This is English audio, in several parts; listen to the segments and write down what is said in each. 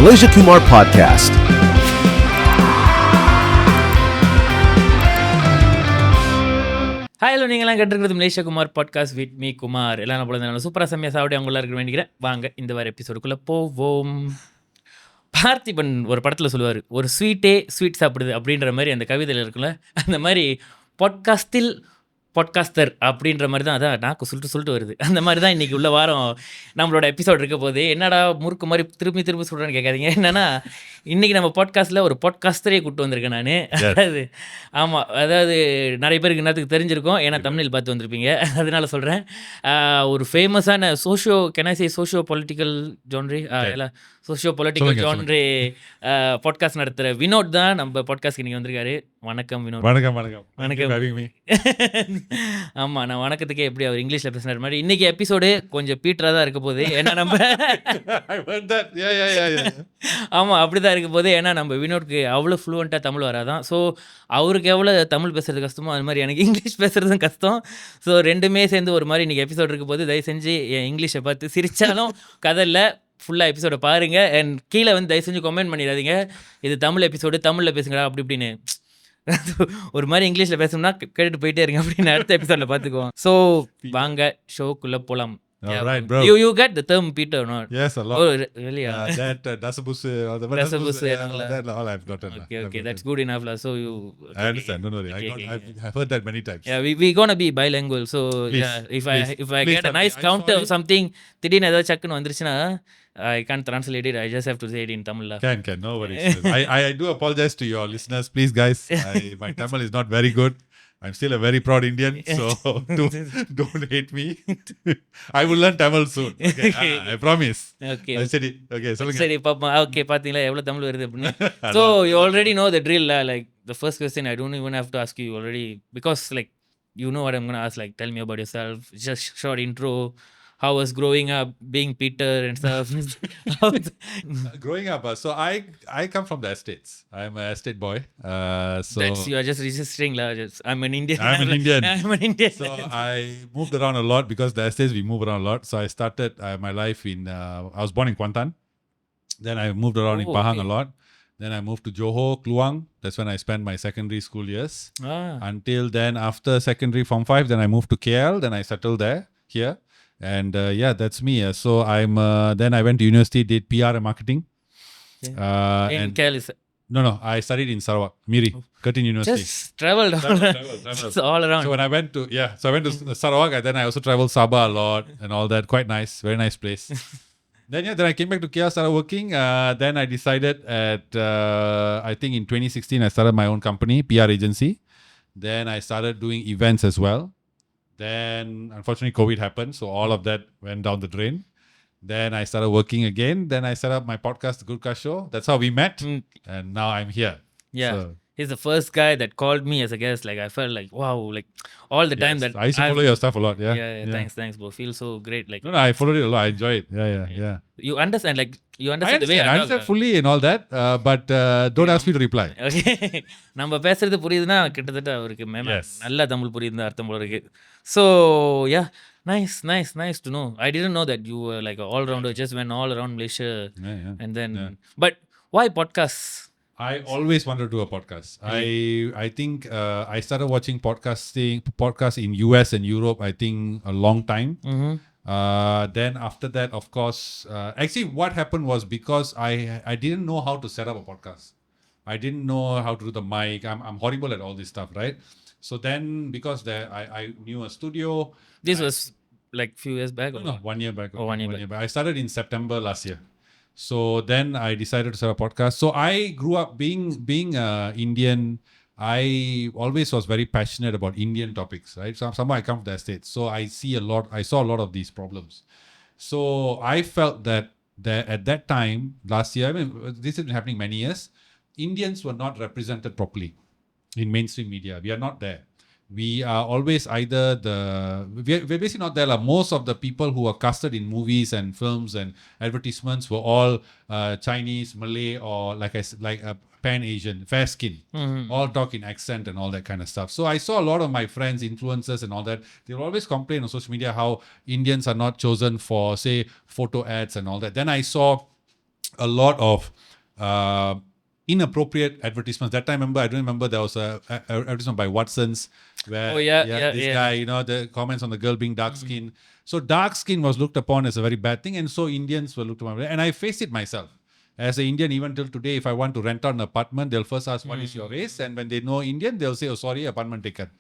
Malaysia Kumar Podcast. Hi hello நீங்களாம் கேட்டுருக்கிறது Malaysia Kumar podcast with me Kumar. எல்லாம் போல சூப்பராக செம்மையாக சாப்பிட்டு அவங்களா இருக்க வேண்டிக்கிறேன். வாங்க இந்த வார எபிசோடுக்குள்ளே போவோம். பார்த்திபன் ஒரு படத்தில் சொல்லுவார், ஒரு ஸ்வீட் சாப்பிடுது அப்படின்ற மாதிரி அந்த கவிதையில் இருக்குல்ல, அந்த மாதிரி பாட்காஸ்டர் அப்படின்ற மாதிரி தான். அதான் நாக்கு சொல்லிட்டு வருது. அந்த மாதிரி தான் இன்றைக்கி உள்ள வாரம் நம்மளோட எபிசோட் இருக்க போது. என்னடா முறுக்கு மாதிரி திரும்பி சொல்கிறேன்னு கேட்காதீங்க. என்னென்னா இன்றைக்கி நம்ம பாட்காஸ்ட்டில் ஒரு பாட்காஸ்டரே கூப்பிட்டு வந்திருக்கேன் நான். அதாவது நிறைய பேருக்கு என்னத்துக்கு தெரிஞ்சிருக்கும், ஏன்னா தமிழில் பார்த்து வந்திருப்பீங்க, அதனால சொல்கிறேன். ஒரு ஃபேமஸான socio-political ஜான்ரி எல்லாம் socio-political ஜான்ரி பாட்காஸ்ட் நடத்துகிற வினோத் தான் நம்ம பாட்காஸ்ட்க்கு இன்றைக்கி வந்திருக்காரு. வணக்கம் வினோத். வணக்கம். ஆமாம், நான் வணக்கத்துக்கே எப்படி அவர் இங்கிலீஷில் பேசுகிற மாதிரி இன்றைக்கி எபிசோடு கொஞ்சம் பீட்டராக தான் இருக்க போகுது. ஏன்னா நம்ம ஆமாம் அப்படி தான் இருக்க போது. ஏன்னா நம்ம வினோட்க்கு அவ்வளோ ஃப்ளூவெண்ட்டாக தமிழ் வராதான். ஸோ அவருக்கு எவ்வளோ தமிழ் பேசுறது கஷ்டமோ அது மாதிரி எனக்கு இங்கிலீஷ் பேசுகிறதும் கஷ்டம். ஸோ ரெண்டுமே சேர்ந்து ஒரு மாதிரி இன்றைக்கி எபிசோட் இருக்க போது. தயவு செஞ்சு என் இங்கிலீஷை பார்த்து சிரித்தாலும் கதை இல்லை, ஃபுல்லாக எபிசோடை பாருங்கள். அண்ட் கீழே வந்து தயவு செஞ்சு கமெண்ட் பண்ணிடாதீங்க, இது தமிழ் எபிசோடு தமிழில் பேசுங்கடா அப்படி இப்படின்னு. ஒரு மாதிரி இங்கிலீஷில் பேசணும்னா கேட்டுட்டு போயிட்டே இருங்க அப்படின்னு அடுத்த எபிசோடில் பார்த்துக்குவோம். ஸோ வாங்க ஷோக்குள்ளே போகலாம். Alright, bro. You get the term Peter or not? Yes, a lot. Oh, really? That Dasabusu or the Dasabusu, that all I've gotten. Okay, that's good enough. So you. I understand. Don't worry. I've heard that many times. Yeah, we gonna be bilingual. So please, yeah, if I get a nice I'm counter sorry. or something, திடீர்னு ஏதோ சக்குன்னு வந்துருச்சுன்னா I can't translate it. I just have to say it in Tamil. Can no worries. I do apologize to your listeners, please, guys. My Tamil is not very good. I'm still a very proud Indian, so don't hate me. I will learn Tamil soon. Okay, I promise. Okay. Okay, சொல்லுங்க. சரி பாப்பா. Okay, பாத்தீங்களா எவ்வளவு தமிழ் வருது அப்படின்னு. So you already know the drill. Like the first question I don't even have to ask you already, because like you know what I'm gonna ask. Like tell me about yourself. Just short intro. How was growing up being Peter and stuff? Growing up, so I come from the estates. I'm an estate boy. So that's, you are just registering lah. I'm an Indian. I'm an Indian. I'm an Indian. So I moved around a lot because the estates we move around a lot. So I started my life in. I was born in Kuantan. Then I moved around in Pahang a lot. Then I moved to Johor, Kluang. That's when I spent my secondary school years. Until then, after secondary Form 5, then I moved to KL. Then I settled there here. And yeah, that's me. So I'm then I went to university, did PR and marketing. In KL is no, I studied in Sarawak, Miri, Curtin University. just traveled. It's all around. So when I went to Sarawak, and then I also traveled Sabah a lot and all that. Quite nice, very nice place. Then I came back to KL, started working. Then I decided I think in 2016 I started my own company, PR agency. Then I started doing events as well. Then unfortunately COVID happened, so all of that went down the drain. Then I started working again. Then I set up my podcast, the GoodCast Show. That's how we met, and now I'm here. Yeah, so, he's the first guy that called me as a guest. Like I felt like wow, like all the time that I used to follow your stuff a lot. Yeah. Thanks bro, feel so great. Like no, I followed it a lot. I enjoy it. Yeah. You understand, like you I understand the way I understand fully and all that, but don't ask me to reply. Okay. நம்ம பேசுறது புரியுதுன்னா கிட்டத்தட்ட அவருக்கு நல்ல தமிழ் புரியுதுன்னு அர்த்தம் போல இருக்கு. So yeah, nice to know. I didn't know that you were like an all-rounder, just went all around Malaysia. And then but why podcasts? I always wanted to do a podcast. I think I started watching podcasts in US and Europe, I think a long time. Then after that, of course, actually what happened was because I didn't know how to set up a podcast. I didn't know how to do the mic. I'm horrible at all this stuff, right? So then because I knew a studio. This was like few years back? No, 1 year back. Oh, 1 year back. I started in September last year. So then I decided to start a podcast. So I grew up being Indian. I always was very passionate about Indian topics, right? So somehow I come from the States. So I saw a lot of these problems. So I felt that at that time, last year, I mean, this has been happening many years, Indians were not represented properly in mainstream media. We are not there. We are always either we're basically not there. Most of the people who are casted in movies and films and advertisements were all Chinese, Malay, or like Pan-Asian, fair skin, all talk in accent and all that kind of stuff. So I saw a lot of my friends, influencers and all that, they will always complain on social media how Indians are not chosen for, say, photo ads and all that. Then I saw a lot of inappropriate advertisements. That time, I don't remember, there was a advertisement by Watson's where this guy, you know, the comments on the girl being dark skin. So dark skin was looked upon as a very bad thing, and so Indians were looked upon. And I faced it myself. As an Indian, even till today, if I want to rent out an apartment, they'll first ask, what is your race? And when they know Indian, they'll say, oh, sorry, apartment taken.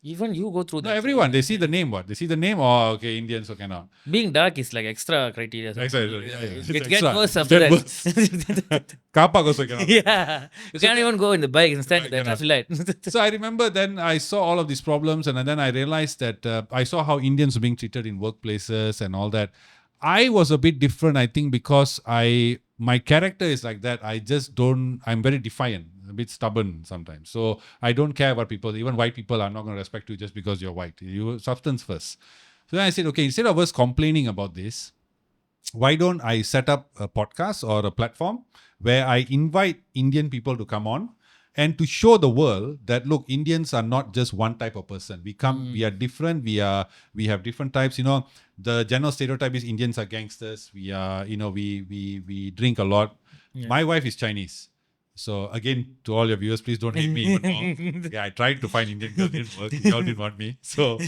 Even you go through that. No, everyone, they see the name, what? They see the name, oh, okay, Indians, so cannot. Being dark is like extra criteria. It gets worse after that. Car park also cannot. Yeah. You can't even go in the bike and stand at the traffic light. So I remember then I saw all of these problems, and then I realized that I saw how Indians were being treated in workplaces and all that. I was a bit different, I think, because my character is like that. I'm very defiant, a bit stubborn sometimes. So I don't care what people, even white people are not going to respect you just because you're white. You substance first. So then I said, okay, instead of us complaining about this, why don't I set up a podcast or a platform where I invite Indian people to come on and to show the world that, look, Indians are not just one type of person. We are different. We have different types. You know, the general stereotype is Indians are gangsters. We are, you know, we drink a lot. Yeah. My wife is Chinese. So again, to all your viewers, please don't hate me even more. Yeah, I tried to find Indian girls, didn't work. Y'all didn't want me. So,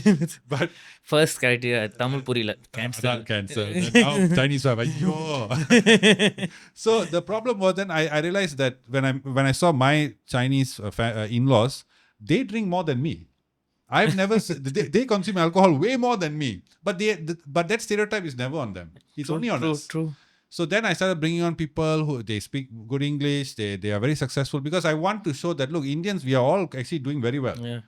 but first criteria, Tamil purila, cancel. Cancel. Now Chinese wife, ayyo. So the problem was then I realized that when I saw my Chinese in-laws, they drink more than me. I've never they consume alcohol way more than me, but that stereotype is never on them. It's only on us. True. So then I started bringing on people who they speak good English. They are very successful, because I want to show that, look, Indians, we are all actually doing very well. Yeah,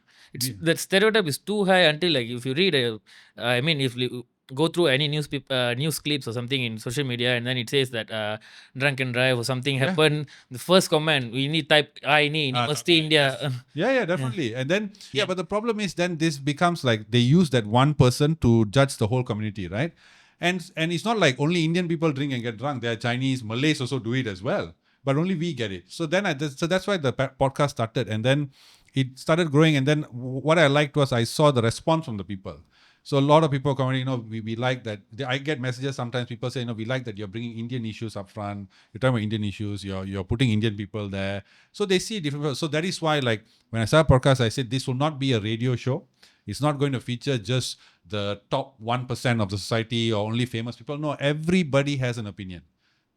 that stereotype is too high until, like, if you read if you go through any news clips or something in social media, and then it says that drunk and drive or something happened, the first comment we need type I need must India. Yeah, definitely. And then but the problem is then this becomes like they use that one person to judge the whole community, right? And it's not like only Indian people drink and get drunk. There are Chinese, Malays also do it as well, but only we get it. So then that's why the podcast started, and then it started growing. And then what I liked was I saw the response from the people. So a lot of people commenting, you know, we like that. I get messages sometimes. People say, you know, we like that you're bringing Indian issues up front. You're talking about Indian issues. You're putting Indian people there. So they see different people. So that is why, like, when I started podcast, I said this will not be a radio show. It's not going to feature just the top 1% of the society or only famous people. No, everybody has an opinion.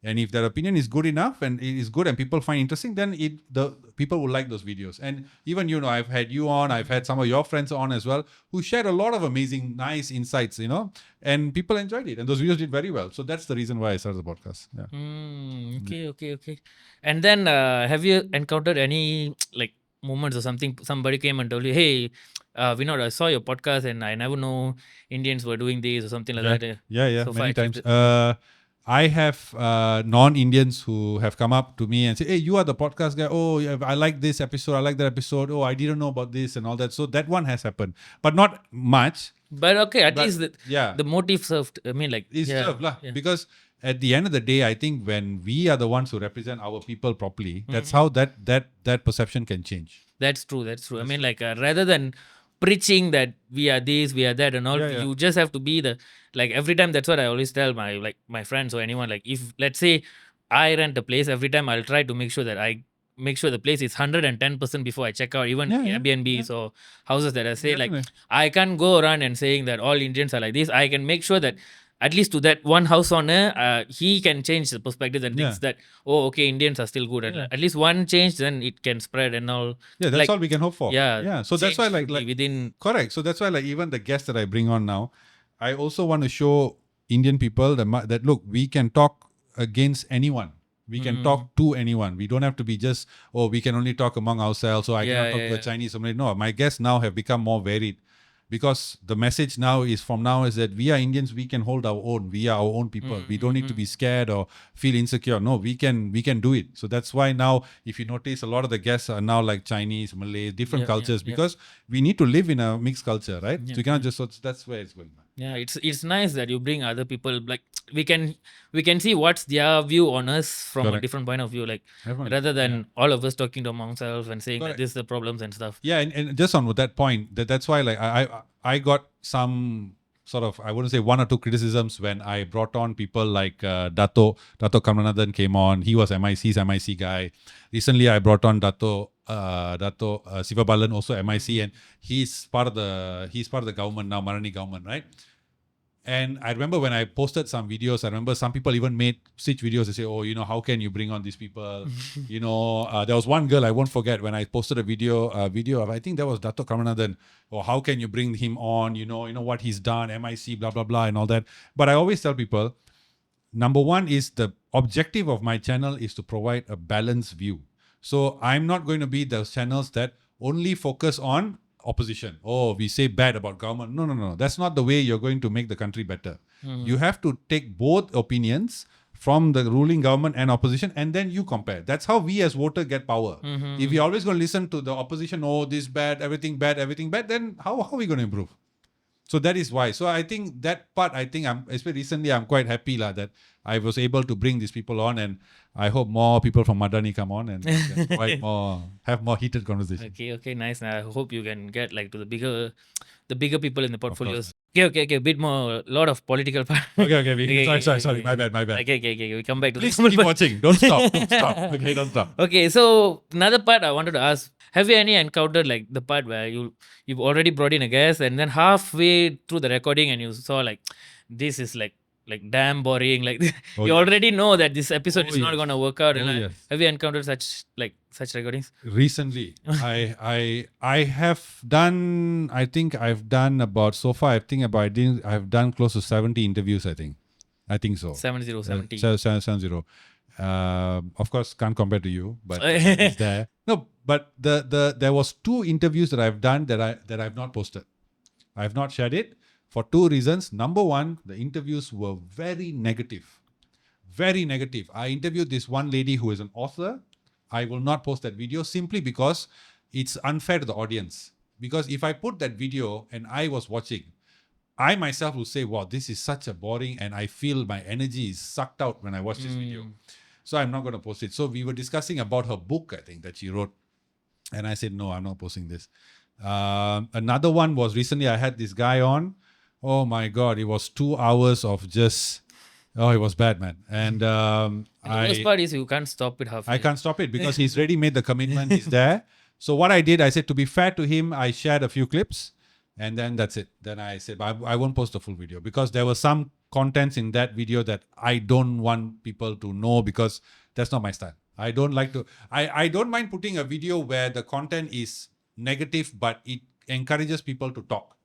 And if their opinion is good enough and it is good and people find interesting, then the people will like those videos. And even, you know, I've had you on, I've had some of your friends on as well, who shared a lot of amazing, nice insights, you know, and people enjoyed it. And those videos did very well. So that's the reason why I started the podcast. Yeah. Okay. And then have you encountered any, like, moments or something, somebody came and told you, hey, Vinodh, I saw your podcast and I never know Indians were doing this or something like that? Yeah, so many times. I have non-Indians who have come up to me and say, hey, you are the podcast guy. Oh, yeah, I like this episode. I like that episode. Oh, I didn't know about this and all that. So that one has happened, but not much. But okay, at least the motive served. I mean, like, it's served, because at the end of the day, I think when we are the ones who represent our people properly, that's how that perception can change. That's true. I mean, like, rather than preaching that we are this, we are that and all, you just have to be like, every time. That's what I always tell my friends or anyone, like, if let's say I rent a place, every time I'll try to make sure that I make sure the place is 110% before I check out, even Airbnbs or houses that I say, like, I can't go around and saying that all Indians are like this. I can make sure that at least to that one house owner, he can change the perspective and thinks that, oh, okay, Indians are still good. At least one change, then it can spread and all. Yeah, that's all we can hope for. Yeah. So that's why, like within. Correct. So that's why, like, even the guests that I bring on now, I also want to show Indian people that look, we can talk against anyone. We can talk to anyone. We don't have to be just, oh, we can only talk among ourselves. So I cannot talk to the Chinese. No, my guests now have become more varied. Because the message now is that we are Indians, we can hold our own. We are our own people. We don't need to be scared or feel insecure. No, we can do it. So that's why now, if you notice, a lot of the guests are now like Chinese, Malays, different cultures, because we need to live in a mixed culture, right? So you cannot just, so that's where it's going. Yeah, it's nice that you bring other people, like, we can see what's their view on us from a different point of view, like, rather than all of us talking to among ourselves and saying that this is the problems and stuff. Yeah, and just on with that point, that's why, like, I got some sort of, I wouldn't say one or two criticisms when I brought on people like Dato Kamanathan came on. He was he's MIC guy. Recently, I brought on Dato Sivabalan, also MIC, and he's part of the government now, Marani government, right? And I remember when I posted some videos, I remember some people even made stitch videos. They say, oh, how can you bring on these people? There was one girl I won't forget when I posted a video of, I think that was Dato Kamanathan. Or how can you bring him on? You know what he's done, MIC, blah, blah, blah, and all that. But I always tell people, number one is the objective of my channel is to provide a balanced view. So I'm not going to be those channels that only focus on opposition. Oh, we say bad about government. No. That's not the way you're going to make the country better. You have to take both opinions from the ruling government and opposition, and then you compare. That's how we as voters get power. If we're always going to listen to the opposition, oh, this bad, everything bad, then how are we going to improve? So that is why. So I think that part, especially recently, I'm quite happy that I was able to bring these people on, and I hope more people from Madani come on and have more heated conversations. Okay, nice. I hope you can get to the bigger people in the portfolios. Okay, a bit more, lot of political part. Okay. Sorry. My bad. Okay, we come back to Please the keep watching. Don't stop. Okay, don't stop. Okay, so another part I wanted to ask, have you encountered the part where you've already brought in a guest and then halfway through the recording and you saw this is like damn boring, you already know that this episode is not going to work out, and yes. have you encountered such recordings? Recently, I have done, I think I've done about, so far I've done close to 70 interviews, I think so. 70. 70. Of course, can't compare to you, but it's there. No, but there was 2 interviews that I've done that I've not posted. I have not shared it for 2 reasons. Number one, the interviews were very negative. Very negative. I interviewed this one lady who is an author. I will not post that video simply because it's unfair to the audience. Because if I put that video and I was watching, I myself will say, wow, this is such a boring, and I feel my energy is sucked out when I watch this video. So I'm not going to post it. So we were discussing about her book, I think, that she wrote. And I said, no, I'm not posting this. Another one was recently I had this guy on. Oh my God, it was 2 hours of just, it was bad, man. And the worst part is you can't stop it halfway. I can't stop it because he's already made the commitment. He's there. So what I did, I said, to be fair to him, I shared a few clips. And then that's it. Then I said, I won't post the full video because there were some contents in that video that I don't want people to know because that's not my style. I don't like to, I don't mind putting a video where the content is negative, but it encourages people to talk.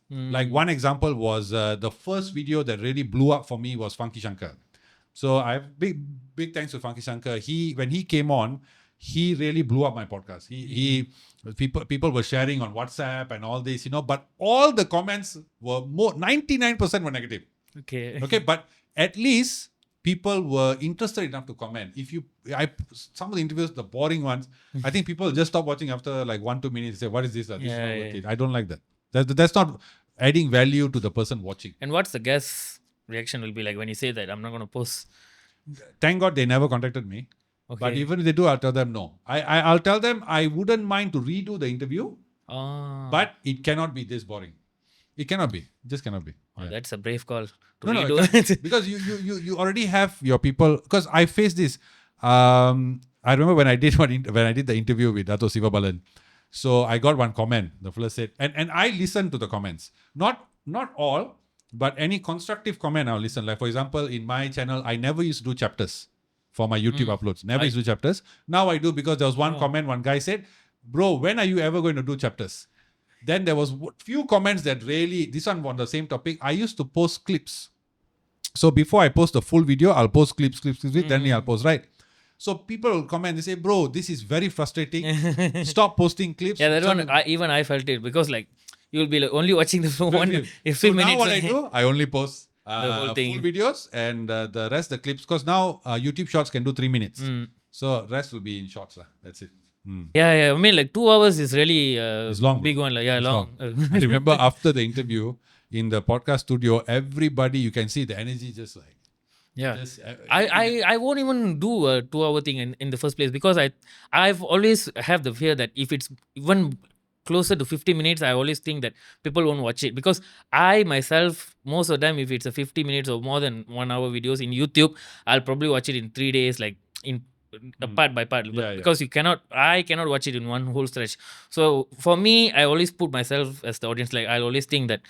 Like one example was the first video that really blew up for me was Funky Shankar. So I have big thanks to Funky Shankar. When he came on, he really blew up my podcast. People were sharing on WhatsApp and all this, but all the comments were 99% were negative. Okay, but at least people were interested enough to comment. Some of the interviews, the boring ones, I think people just stop watching after 1-2 minutes. Say, what is this? This is not worth it. I don't like that. That's not adding value to the person watching. And what's the guest reaction will be like when you say that I'm not going to post? Thank God they never contacted me. Okay. But even if they do, I'll tell them no. I'll tell them I wouldn't mind to redo the interview, but it cannot be this boring. It cannot be. It just cannot be. Oh, that's a brave call to redo it. Because you already have your people. Because I faced this. I remember when I did the interview with Dato Sivabalan. So I got one comment. The fellow said, and I listened to the comments. Not all, but any constructive comment I'll listen. Like for example, in my channel, I never used to do chapters for my YouTube uploads. Never used to do chapters. Now I do because there was one comment, one guy said, bro, when are you ever going to do chapters? Then there was few comments that really, this one on the same topic, I used to post clips. So before I post the full video, I'll post clips, then I'll post, right? So people will comment, they say, bro, this is very frustrating. Stop posting clips. Yeah, that one, I felt it because you'll be only watching the full one. So now what I do, I only post full videos and the rest, the clips. Because now YouTube Shorts can do 3 minutes. So rest will be in shorts. That's it. Yeah. I mean, 2 hours is really it's long. Big one. Long. I remember after the interview in the podcast studio, everybody, you can see the energy just like. Yeah, I won't even do a 2 hour thing in the first place because I've always have the fear that if it's even closer to 50 minutes, I always think that people won't watch it, because I myself, most of the time, if it's a 50 minutes or more than 1 hour videos in YouTube, I'll probably watch it in 3 days, like in part by part, Yeah, yeah. because I cannot watch it in one whole stretch. So for me, I always put myself as the audience. Like, I'll always think that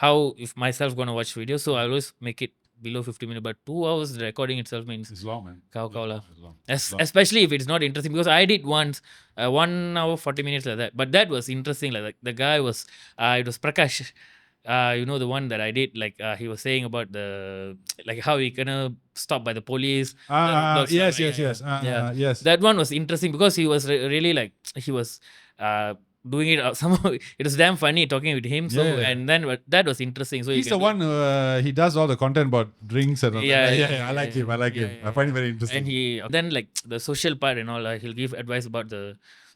how if myself gonna watch videos, so I always make it below 50 minutes. But 2 hours recording itself means It's long, man. cow lah. It's long. It's long. Especially if it's not interesting, because I did once 1 hour 40 minutes like that, but that was interesting. Like the guy was it was Prakash, you know, the one that I did, like he was saying about the like how he gonna stop by the police. Yes. Yes. That one was interesting because he was really like he was doing it somehow. It was damn funny talking with him. So Yeah. and then that was interesting. So He's the one he does all the content about drinks and all Yeah, that. yeah, I like him. I like him. I find it very interesting. And he then like the social part and all, he'll give advice about the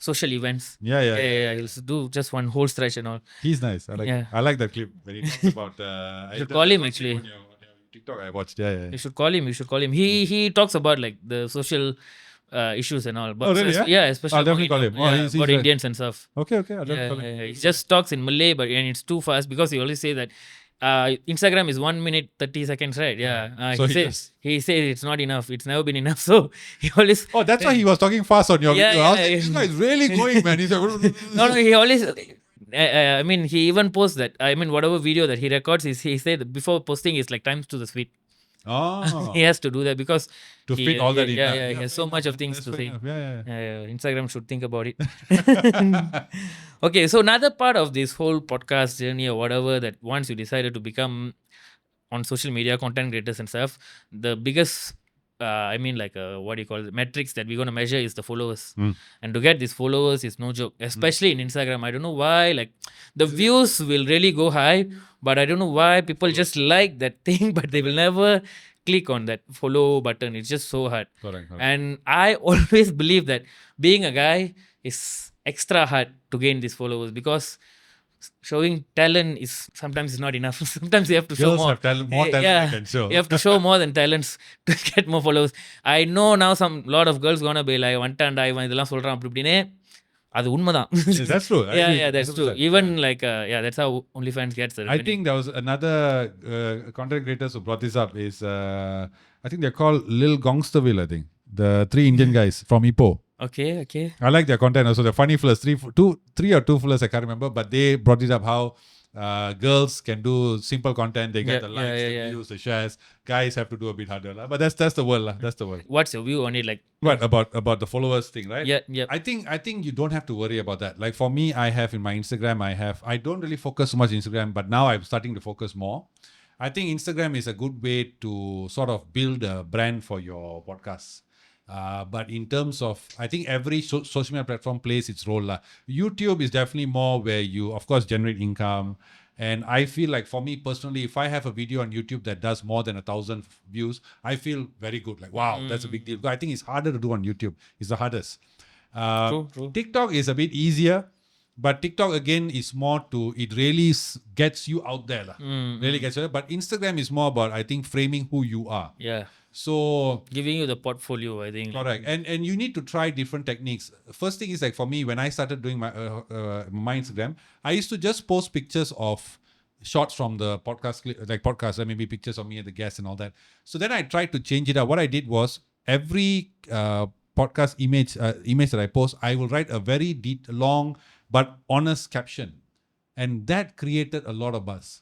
social events. Yeah. He'll do just one whole stretch and all. He's nice. I like that clip when he talks about. You should call him actually. On your TikTok I watched. Yeah. You should call him. He talks about like the social issues and all. But Oh, really? Yeah? especially I'll definitely call him. Oh, he's about right. Indians and stuff. Okay. I'll definitely call him. He just talks in Malay, and it's too fast because he always say that Instagram is 1 minute 30 seconds, right? Yeah. So he says it's not enough. It's never been enough. So he always. Oh, that's why he was talking fast on your Yeah, video. I was yeah, like, yeah. this guy is really going, man. He's like, No, he always. I mean, he even posts that. I mean, whatever video that he records, he said that before posting is like times to the speed. Oh. He has to do that because To fit all that in. Yeah, he has so much of things That's to fair say. enough. Yeah. Instagram should think about it. Okay, so another part of this whole podcast journey or whatever, that once you decided to become on social media content creators and stuff, the biggest what do you call it, metrics that we're going to measure is the followers. And to get these followers is no joke, especially in Instagram. I don't know why, like the views will really go high, but I don't know why people just like that thing, but they will never click on that follow button. It's just so hard. Correct. And I always believe that being a guy is extra hard to gain these followers, because showing talent is sometimes not enough. Sometimes you have to show Girls more. have talent, more talent Yeah, they can show. you have to show more than talents to get more followers. I know now lot of girls gonna be like வந்துட்டான்டா இவன் இதெல்லாம் சொல்றான் அப்படி இப்படினே. அது உண்மைதான். Yes, that's true. I agree. That's true. 100%. Even like that's how OnlyFans gets the I revenue. think there was another content creators who brought this up is I think they're called Lil Gongsterville, I think. The 3 Indian guys from Ipoh. Okay. I like their content also. They're funny fellas, three or two fellas, I can't remember, but they brought it up how girls can do simple content. They get the likes, the views, the shares. Guys have to do a bit harder. But that's the world. That's the world. What's your view on it? Like What about the followers thing, right? Yeah. I think you don't have to worry about that. Like for me, I have in my Instagram, I don't really focus so much on Instagram, but now I'm starting to focus more. I think Instagram is a good way to sort of build a brand for your podcast. But in terms of, I think every social media platform plays its role. YouTube is definitely more where you, of course, generate income. And I feel like for me personally, if I have a video on YouTube that does more than 1,000 views, I feel very good. Like, wow, that's a big deal. I think it's harder to do on YouTube. It's the hardest. True. TikTok is a bit easier. But TikTok again is more it really gets you out there. Really gets you there. But Instagram is more about, I think, framing who you are. Yeah. So Giving you the portfolio, I think. correct, and you need to try different techniques. First thing is, like for me, when I started doing my Instagram, I used to just post pictures of shots from the podcast, maybe pictures of me and the guests and all that. So then I tried to change it up. What I did was every podcast image that I post, I will write a very long but honest caption, and that created a lot of buzz.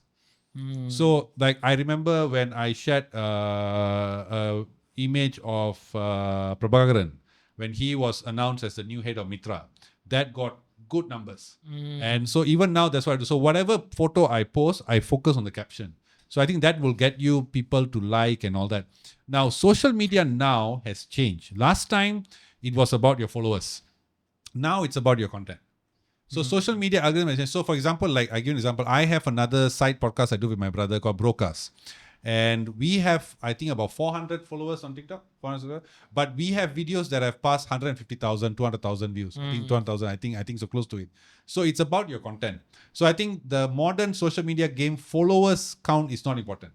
So, like, I remember when I shared a image of Prabhakaran when he was announced as the new head of Mitra, that got good numbers. And so even now, that's what I do. So whatever photo I post, I focus on the caption. So I think that will get you people to like and all that. Now, social media now has changed. Last time, it was about your followers. Now it's about your content. So social media algorithm. So for example, like I give you an example, I have another side podcast I do with my brother called Broadcast. And we have, I think, about 400 followers on TikTok. 400, but we have videos that have passed 150,000, 200,000 views. I think 200,000, I think so close to it. So it's about your content. So I think the modern social media game, followers count is not important.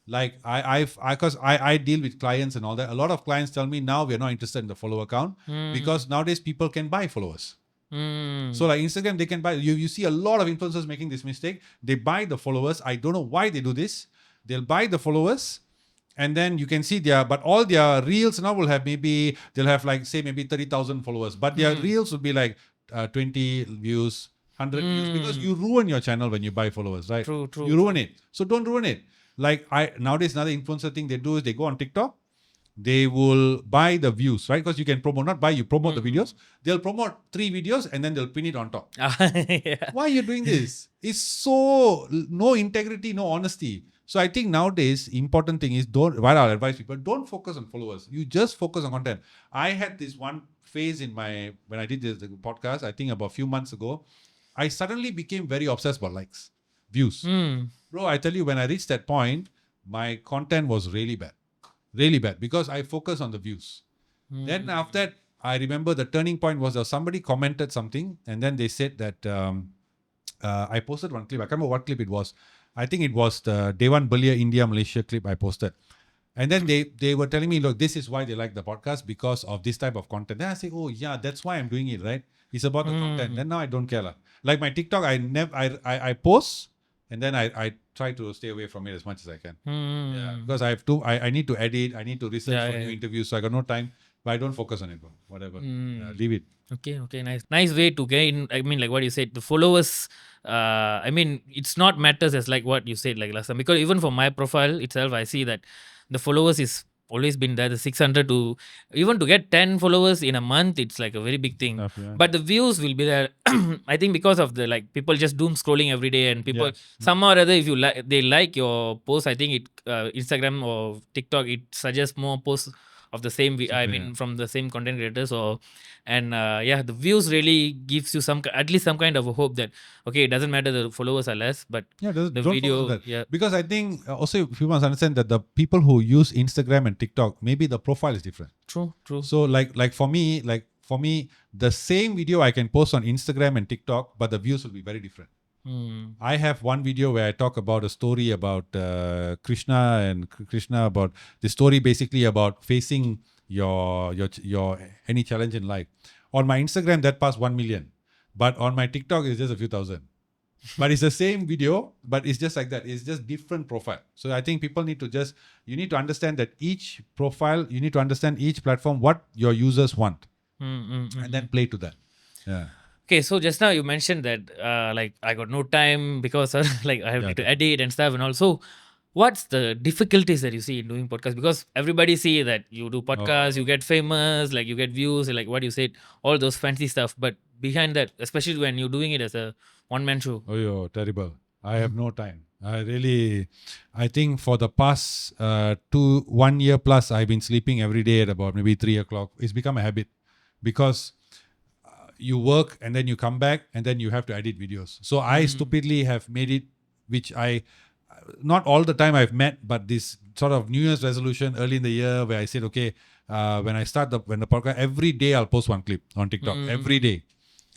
Like because I deal with clients and all that. A lot of clients tell me now we're not interested in the follower count because nowadays people can buy followers. So like Instagram, they can buy. You see a lot of influencers making this mistake. They buy the followers. I don't know why they do this. They'll buy the followers, and then you can see but all their reels now will have they'll have like say maybe 30,000 followers, but their reels will be like 20 views, 100 views, because you ruin your channel when you buy followers, right? True. You ruin it. So don't ruin it. Like nowadays another influencer thing they do is they go on TikTok. They will buy the views, right? Because you can promote, not buy, you promote the videos. They'll promote 3 videos and then they'll pin it on top. Yeah. Why are you doing this? It's so no integrity, no honesty. So I think nowadays, important thing is what I'll advise people, don't focus on followers. You just focus on content. I had this one phase when I did the podcast, I think about a few months ago, I suddenly became very obsessed about likes, views. Bro, I tell you, when I reached that point, my content was really bad. Really bad, because I focus on the views. Then after that, I remember the turning point was somebody commented something, and then they said that I posted one clip. I can't remember what clip it was. I think it was the Dewan Belia India Malaysia clip I posted. And then they were telling me, look, this is why they like the podcast, because of this type of content. Then I say, oh yeah, that's why I'm doing it, right? It's about the content. Then now I don't care. Like my TikTok, I post, and then I try to stay away from it as much as I can. Yeah, because I need to edit, I need to research for new interviews, so I got no time. But I don't focus on it, bro. Whatever. Leave it. Okay, nice way to gain. I mean, like what you said, the followers. I mean, it's not matters as like what you said like last time, because even for my profile itself, I see that the followers is always been there. The 600 to even to get 10 followers in a month, it's like a very big thing. Yeah. But the views will be there. I think because of the like people just doom scrolling every day, and people somehow or other, if you like, they like your post. I think it Instagram or TikTok, it suggests more posts of the same. I mean, from the same content creators, the views really gives you at least some kind of a hope that okay, it doesn't matter the followers are less, but the don't video, focus on that. Because I think also you must understand that the people who use Instagram and TikTok, maybe the profile is different. True. So like for me, the same video I can post on Instagram and TikTok, but the views will be very different. I have one video where I talk about a story about Krishna about the story basically about facing your any challenge in life. On my Instagram that passed 1 million, but on my TikTok it's just a few thousand. But it's the same video, but it's just like that. It's just different profile. So I think people need to you need to understand that each profile, you need to understand each platform, what your users want, and then play to that. Yeah. Okay, so just now you mentioned that like I got no time because like I have to edit and stuff and all. So what's the difficulties that you see in doing podcasts? Because everybody see that you do podcasts, you get famous, like you get views, like what you said, all those fancy stuff. But behind that, especially when you're doing it as a one-man show. Oh, terrible. I have no time. I think for the past 1 year plus, I've been sleeping every day at about maybe 3 o'clock. It's become a habit because you work and then you come back and then you have to edit videos. So I stupidly have made it, which not all the time I've met, but this sort of New Year's resolution early in the year where I said, okay, when the podcast, every day I'll post one clip on TikTok, every day.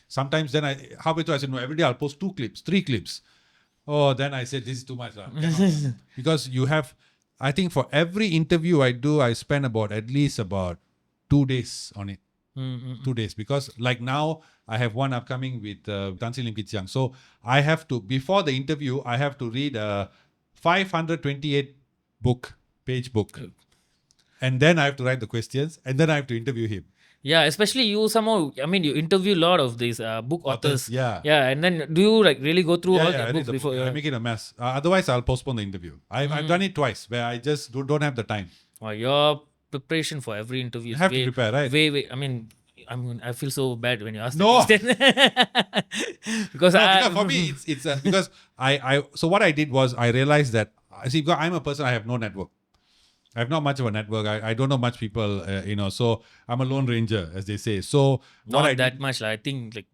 Sometimes then halfway through I said, no, every day I'll post 2 clips, 3 clips. Oh, then I said, this is too much. Because I think for every interview I do, I spend at least 2 days on it. 2 days, because like now I have one upcoming with Tan Lim Kit-Siang. So I have to, before the interview, I have to read a 528 page book. And then I have to write the questions and then I have to interview him. Yeah, especially you somehow, I mean, you interview a lot of these book authors. Yeah. Yeah, and then do you like really go through all the books before? I make it a mess. Otherwise, I'll postpone the interview. I've done it twice where I just don't have the time. Well, your preparation for every interview is have to prepare, right? I mean, I feel so bad when you ask No. the question. because for me, it's because so what I did was I realized that, see, because I'm a person, I have no network. I have not much of a network. I don't know much people, so I'm a lone ranger, as they say. So not that much. I think like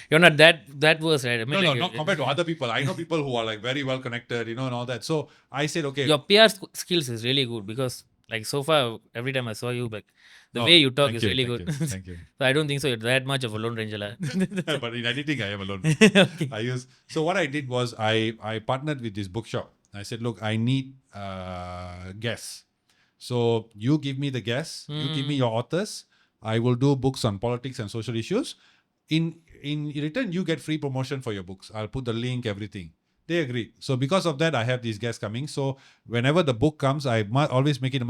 you're not that worse, right? I mean, no, not compared to other people. I know people who are like very well connected, and all that. So I said, okay. Your PR skills is really good because like so far, every time I saw you, like the way you talk is really good. Thank you. So I don't think so you're that much of a lone ranger. But in editing, I am alone. Okay. So what I did was I partnered with this bookshop. I said, look, I need guests. So you give me the guests, you give me your authors. I will do books on politics and social issues. in return, you get free promotion for your books. I'll put the link, everything. They agree. So because of that, I have these guests coming. So whenever the book comes, I must always make it.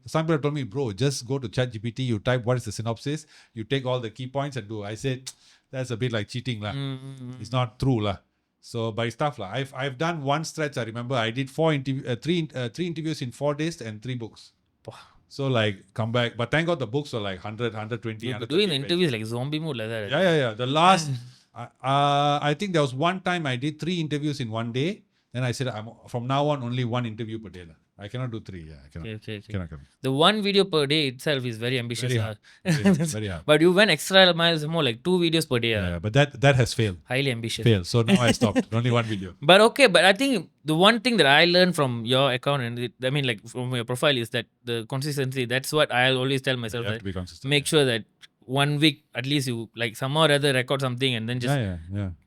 Some people told me, bro, just go to ChatGPT. You type what is the synopsis. You take all the key points and do. I said, that's a bit like cheating, lah. It's not true, lah. So by stuff, lah. I've done one stretch. I remember I did three interviews in 4 days and 3 books. So like come back, but thank God the books were like 100, 120. You're doing the interviews like zombie mode like that. Yeah. The last, I think there was one time I did 3 interviews in 1 day. Then I said, from now on only 1 interview per day. I cannot do 3. Yeah, I cannot. Okay. Cannot. The 1 video per day itself is very ambitious. Very hard. Very hard. But you went extra miles more, like 2 videos per day. Yeah, but that has failed. Highly ambitious. Failed. So now I stopped. Only 1 video. But I think the one thing that I learned from your account and like from your profile is that the consistency. That's what I'll always tell myself. You have to be consistent. Make sure that 1 week at least you like somehow or other record something and then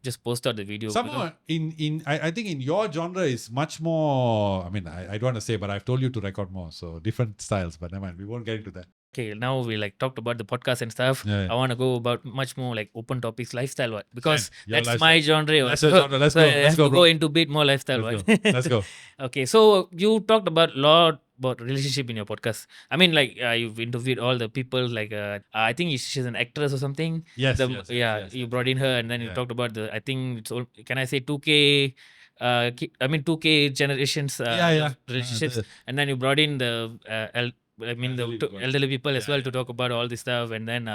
just post out the video. Somehow I think in your genre is much more. I mean, I don't want to say, but I've told you to record more. So different styles, but never mind. We won't get into that. Okay, now we like talked about the podcast and stuff. Yeah. I want to go about much more like open topics, lifestyle, because Yeah, that's lifestyle. my genre. Let's go, go into a bit more lifestyle. Let's go. Okay, so you talked about lot about relationship in your podcast. I mean, like you've interviewed all the people. Like I think she's an actress or something. Yes. You brought in her, and then you talked about the. I think it's all, can I say 2K? 2K generations relationships, and then you brought in the elderly people as well to talk about all this stuff, and then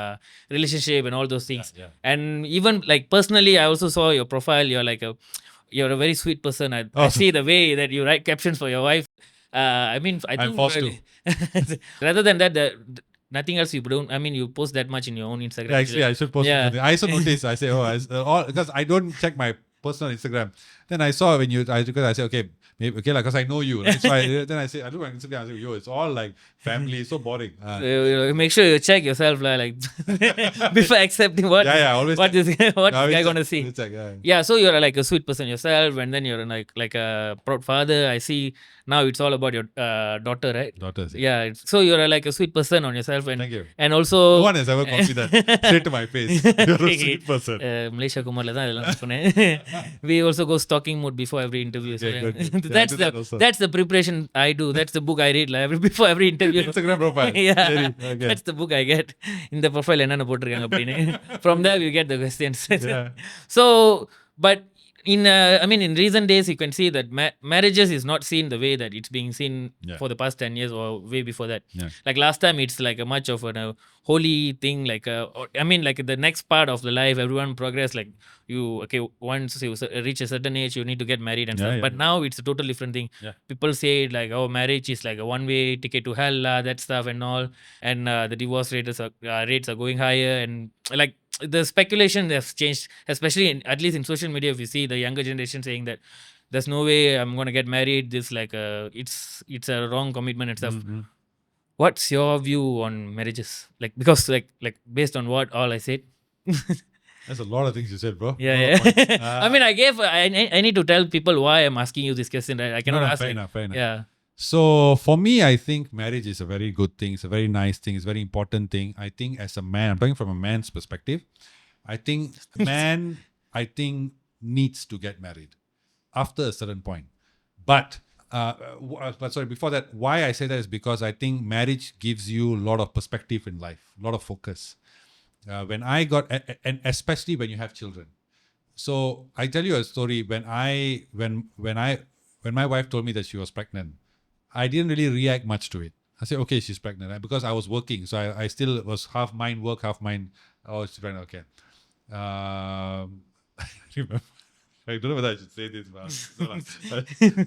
relationship and all those things. And even like personally, I also saw your profile. You're a very sweet person. I see the way that you write captions for your wife. I think I'm forced to. Rather than that, nothing else you don't. I mean, you post that much in your own Instagram. Yeah, actually, I should post something. I also noticed. I say, because I don't check my personal Instagram. Then I saw when I said, okay, maybe okay, like because I know you. Right? So then I say, I look at Instagram. I say, yo, it's all like family. So boring. Make sure you check yourself, like before accepting what. Always what this guy gonna see. Check, So you're like a sweet person yourself, and then you're like a proud father. I see now it's all about your daughter, right? Daughters. Yeah. So you're like a sweet person on yourself, and thank you. And also No one has ever called me that straight to my face. You're a sweet person. Malaysia Kumar la dhaan idella சொன்னேன். We also go stalking mode before every interview. Good. That's the preparation I do. That's the book I read before every interview. Instagram profile. Yeah. Okay. That's the book I get. In the profile என்னென்ன போட்டிருக்காங்க அப்படின்னு. From there we get the questions. So, but in recent days you can see that marriages is not seen the way that it's being seen for the past 10 years or way before that. Like last time it's like a much of a holy thing, like like the next part of the life everyone progress, like once you reach a certain age you need to get married and stuff. But now it's a totally different thing. People say like, oh, marriage is like a one-way ticket to hell, that stuff and all, and the divorce rates are going higher, and like the speculation has changed, especially at least in social media. If you see the younger generation saying that there's no way I'm going to get married, this like it's a wrong commitment and stuff. What's your view on marriages? Like, because like based on what all I said. That's a lot of things you said, bro. Yeah. I mean, I need to tell people why I'm asking you this question. Right? I cannot ask. Fair enough. Yeah. So for me, I think marriage is a very good thing. It's a very nice thing. It's a very important thing. I think as a man, I'm talking from a man's perspective. I think man, needs to get married after a certain point. But sorry, before that, why I say that is because I think marriage gives you a lot of perspective in life, a lot of focus. When I got, and especially when you have children. So I tell you a story. When my wife told me that she was pregnant, I didn't really react much to it. I said, okay, she's pregnant, right? Because I was working. So I still was half mind work, half mind, oh, she's pregnant, okay. I remember. I don't know whether I should say this, but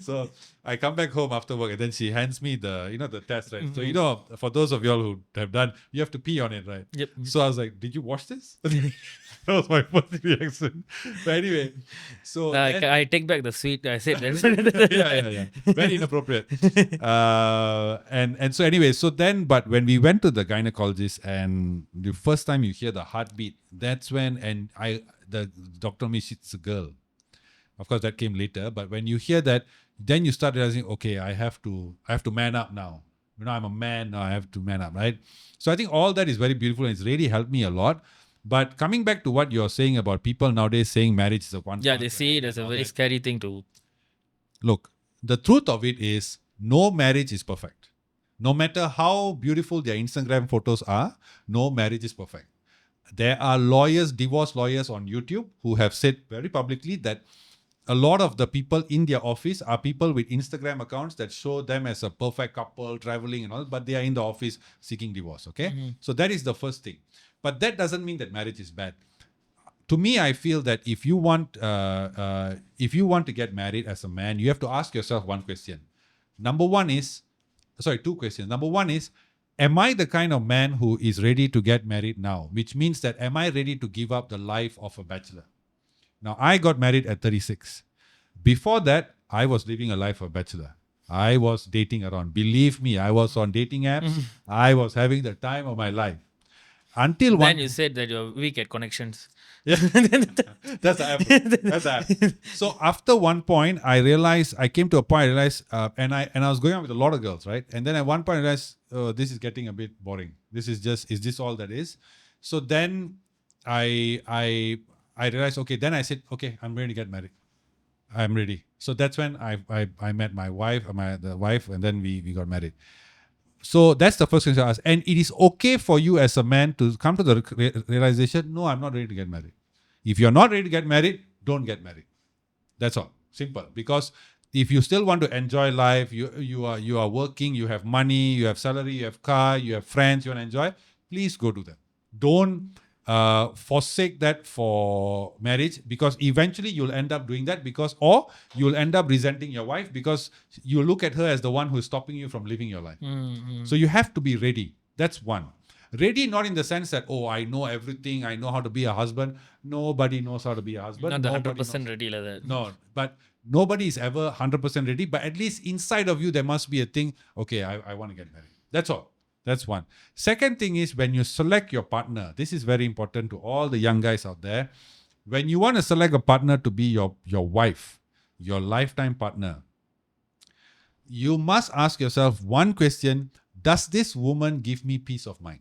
so I come back home after work and then she hands me the test, right? Mm-hmm. So, for those of y'all who have done, you have to pee on it, right? Yep. So I was like, did you wash this? That was my first reaction. But anyway, so I take back the sweet. I said that. yeah. Very inappropriate. And so anyway, but when we went to the gynecologist and the first time you hear the heartbeat, that's when, the doctor told me she's a girl. Of course, that came later. But when you hear that, then you start realizing, okay, I have to man up now. I'm a man now. I have to man up, right? So I think all that is very beautiful and it's really helped me a lot. But coming back to what you're saying about people nowadays saying marriage is a one. Yeah, they see it as a very scary thing to. Look, the truth of it is no marriage is perfect. No matter how beautiful their Instagram photos are, no marriage is perfect. There are lawyers, divorce lawyers on YouTube who have said very publicly that a lot of the people in their office are people with Instagram accounts that show them as a perfect couple, traveling and all, but they are in the office seeking divorce. Okay. So that is the first thing. But that doesn't mean that marriage is bad. To me, I feel that if you want to get married as a man, you have to ask yourself one question. Two questions. Number one is, am I the kind of man who is ready to get married now? Which means that am I ready to give up the life of a bachelor? Now, I got married at 36. Before that, I was living a life of a bachelor. I was dating around. Believe me, I was on dating apps. I was having the time of my life. Until Then you said that you're weak at connections. Yeah, that's the app. That's the app. So after one point, I came to a point I realized, and I was going out with a lot of girls, right? And then at one point I realized, oh, this is getting a bit boring. Is this all that is? So then I realized, okay, then I said, okay, I'm ready to get married. I'm ready. So that's when I met my wife, the wife, and then we got married. So that's the first question I asked. And it is okay for you as a man to come to the realization, no, I'm not ready to get married. If you're not ready to get married, don't get married. That's all. Simple. Because if you still want to enjoy life, you are working, you have money, you have salary, you have car, you have friends you want to enjoy, please go do that. Don't forsake that for marriage, because eventually you'll end up doing that or you'll end up resenting your wife because you look at her as the one who's stopping you from living your life. So you have to be ready. That's one. Ready not in the sense that, oh, I know everything, I know how to be a husband. Nobody knows how to be a husband. Not the 100% ready like that. No, but nobody is ever 100% ready. But at least inside of you, there must be a thing, okay, I want to get married. That's all. That's one. Second thing is, when you select your partner, this is very important to all the young guys out there. When you want to select a partner to be your wife, your lifetime partner, you must ask yourself one question: does this woman give me peace of mind?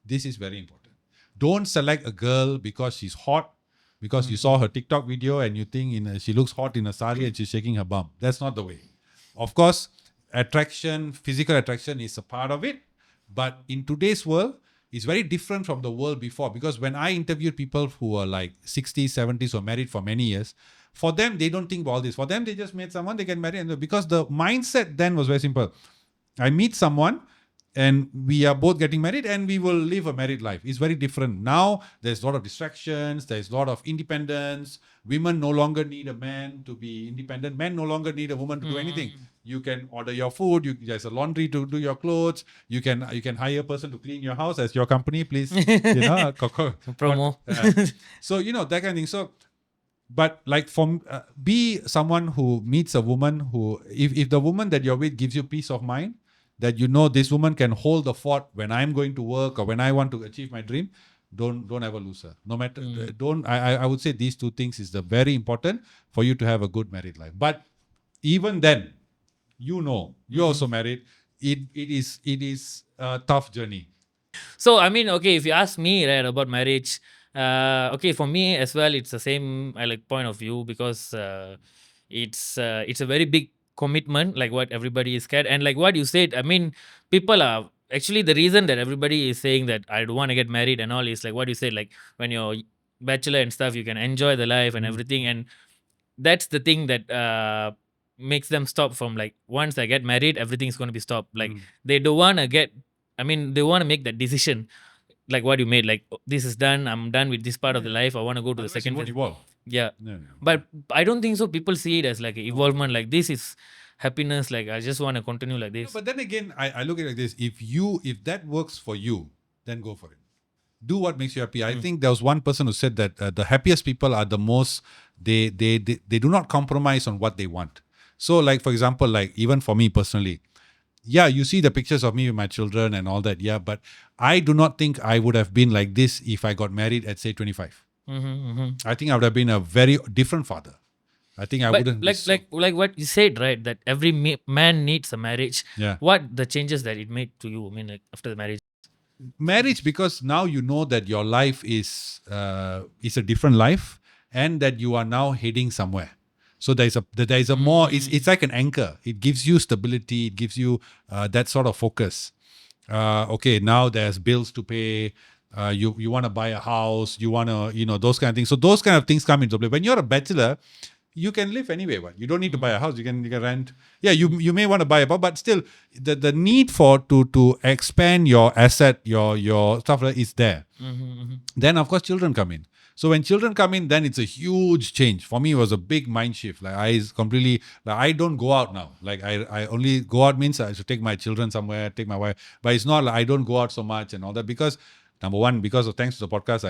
This is very important. Don't select a girl because she's hot, because you saw her TikTok video and you think she looks hot in a sari and she's shaking her bum. That's not the way. Of course, physical attraction is a part of it. But in today's world, it's very different from the world before. Because when I interviewed people who are like 60s, 70s or married for many years, for them, they don't think about all this. For them, they just met someone, they get married. Because the mindset then was very simple. I meet someone and we are both getting married and we will live a married life. It's very different. Now, there's a lot of distractions. There's a lot of independence. Women no longer need a man to be independent. Men no longer need a woman to do anything. You can order your food. There's a laundry to do your clothes. You can hire a person to clean your house as your company, please. Promo. So, that kind of thing. So, but like be someone who meets a woman who, if the woman that you're with gives you peace of mind, that this woman can hold the fort when I'm going to work or when I want to achieve my dream, don't ever lose her. No matter, I would say these two things is very important for you to have a good married life. But even then, you're also married. It is a tough journey. So, I mean, okay, if you ask me, right, about marriage, okay, for me as well, it's the same point of view, because it's a very big commitment, like what everybody is scared. And like what you said, I mean, people are actually, the reason that everybody is saying that I don't want to get married and all is like what you said, like when you're bachelor and stuff, you can enjoy the life and everything. And that's the thing that makes them stop from, like, once I get married, everything's going to be stopped. Like they don't want to they want to make that decision, like what you made, like, this is done, I'm done with this part of the life, I want to go to the second phase. Yeah. But I don't think so. People see it as like an evolvement, like this is happiness, like I just want to continue like this. But then again, I look at it like this: if that works for you, then go for it. Do what makes you happy. I think there was one person who said that the happiest people are the most, they do not compromise on what they want. So like, for example, like even for me personally, yeah, you see the pictures of me with my children and all that, yeah, but I do not think I would have been like this if I got married at say 25. I think I would have been a very different father. I think I wouldn't. Like what you said, right? That every man needs a marriage. Yeah. What the changes that it made to you? I mean, like after the marriage. marriage, because now you know that your life is a different life, and that you are now heading somewhere. So there is a more. It's like an anchor. It gives you stability. It gives you that sort of focus. Okay, now there's bills to pay. You want to buy a house. You want to those kind of things. So those kind of things come into play. When you're a bachelor, you can live anywhere. But you don't need to buy a house. You can rent. Yeah, you may want to buy a house, but still the need to expand your asset, your stuff is there. Then of course children come in. So when children come in, then it's a huge change. For me, it was a big mind shift. Like I don't go out now. Like I only go out means I should take my children somewhere, take my wife. But it's not like I don't go out so much and all that, because number one, because of thanks to the podcast,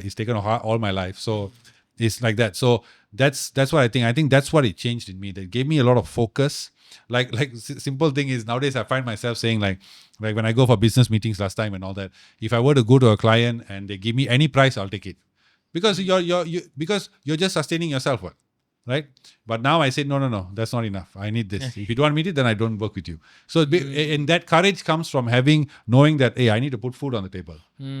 it's taken all my life. So it's like that. So that's what I think. I think that's what it changed in me. That gave me a lot of focus. Like simple thing is, nowadays I find myself saying like when I go for business meetings last time and all that, if I were to go to a client and they give me any price, I'll take it. Because you're just sustaining yourself, right? But now I say no, that's not enough. I need this. If you don't need it, then I don't work with you. So and that courage comes from knowing that, hey, I need to put food on the table.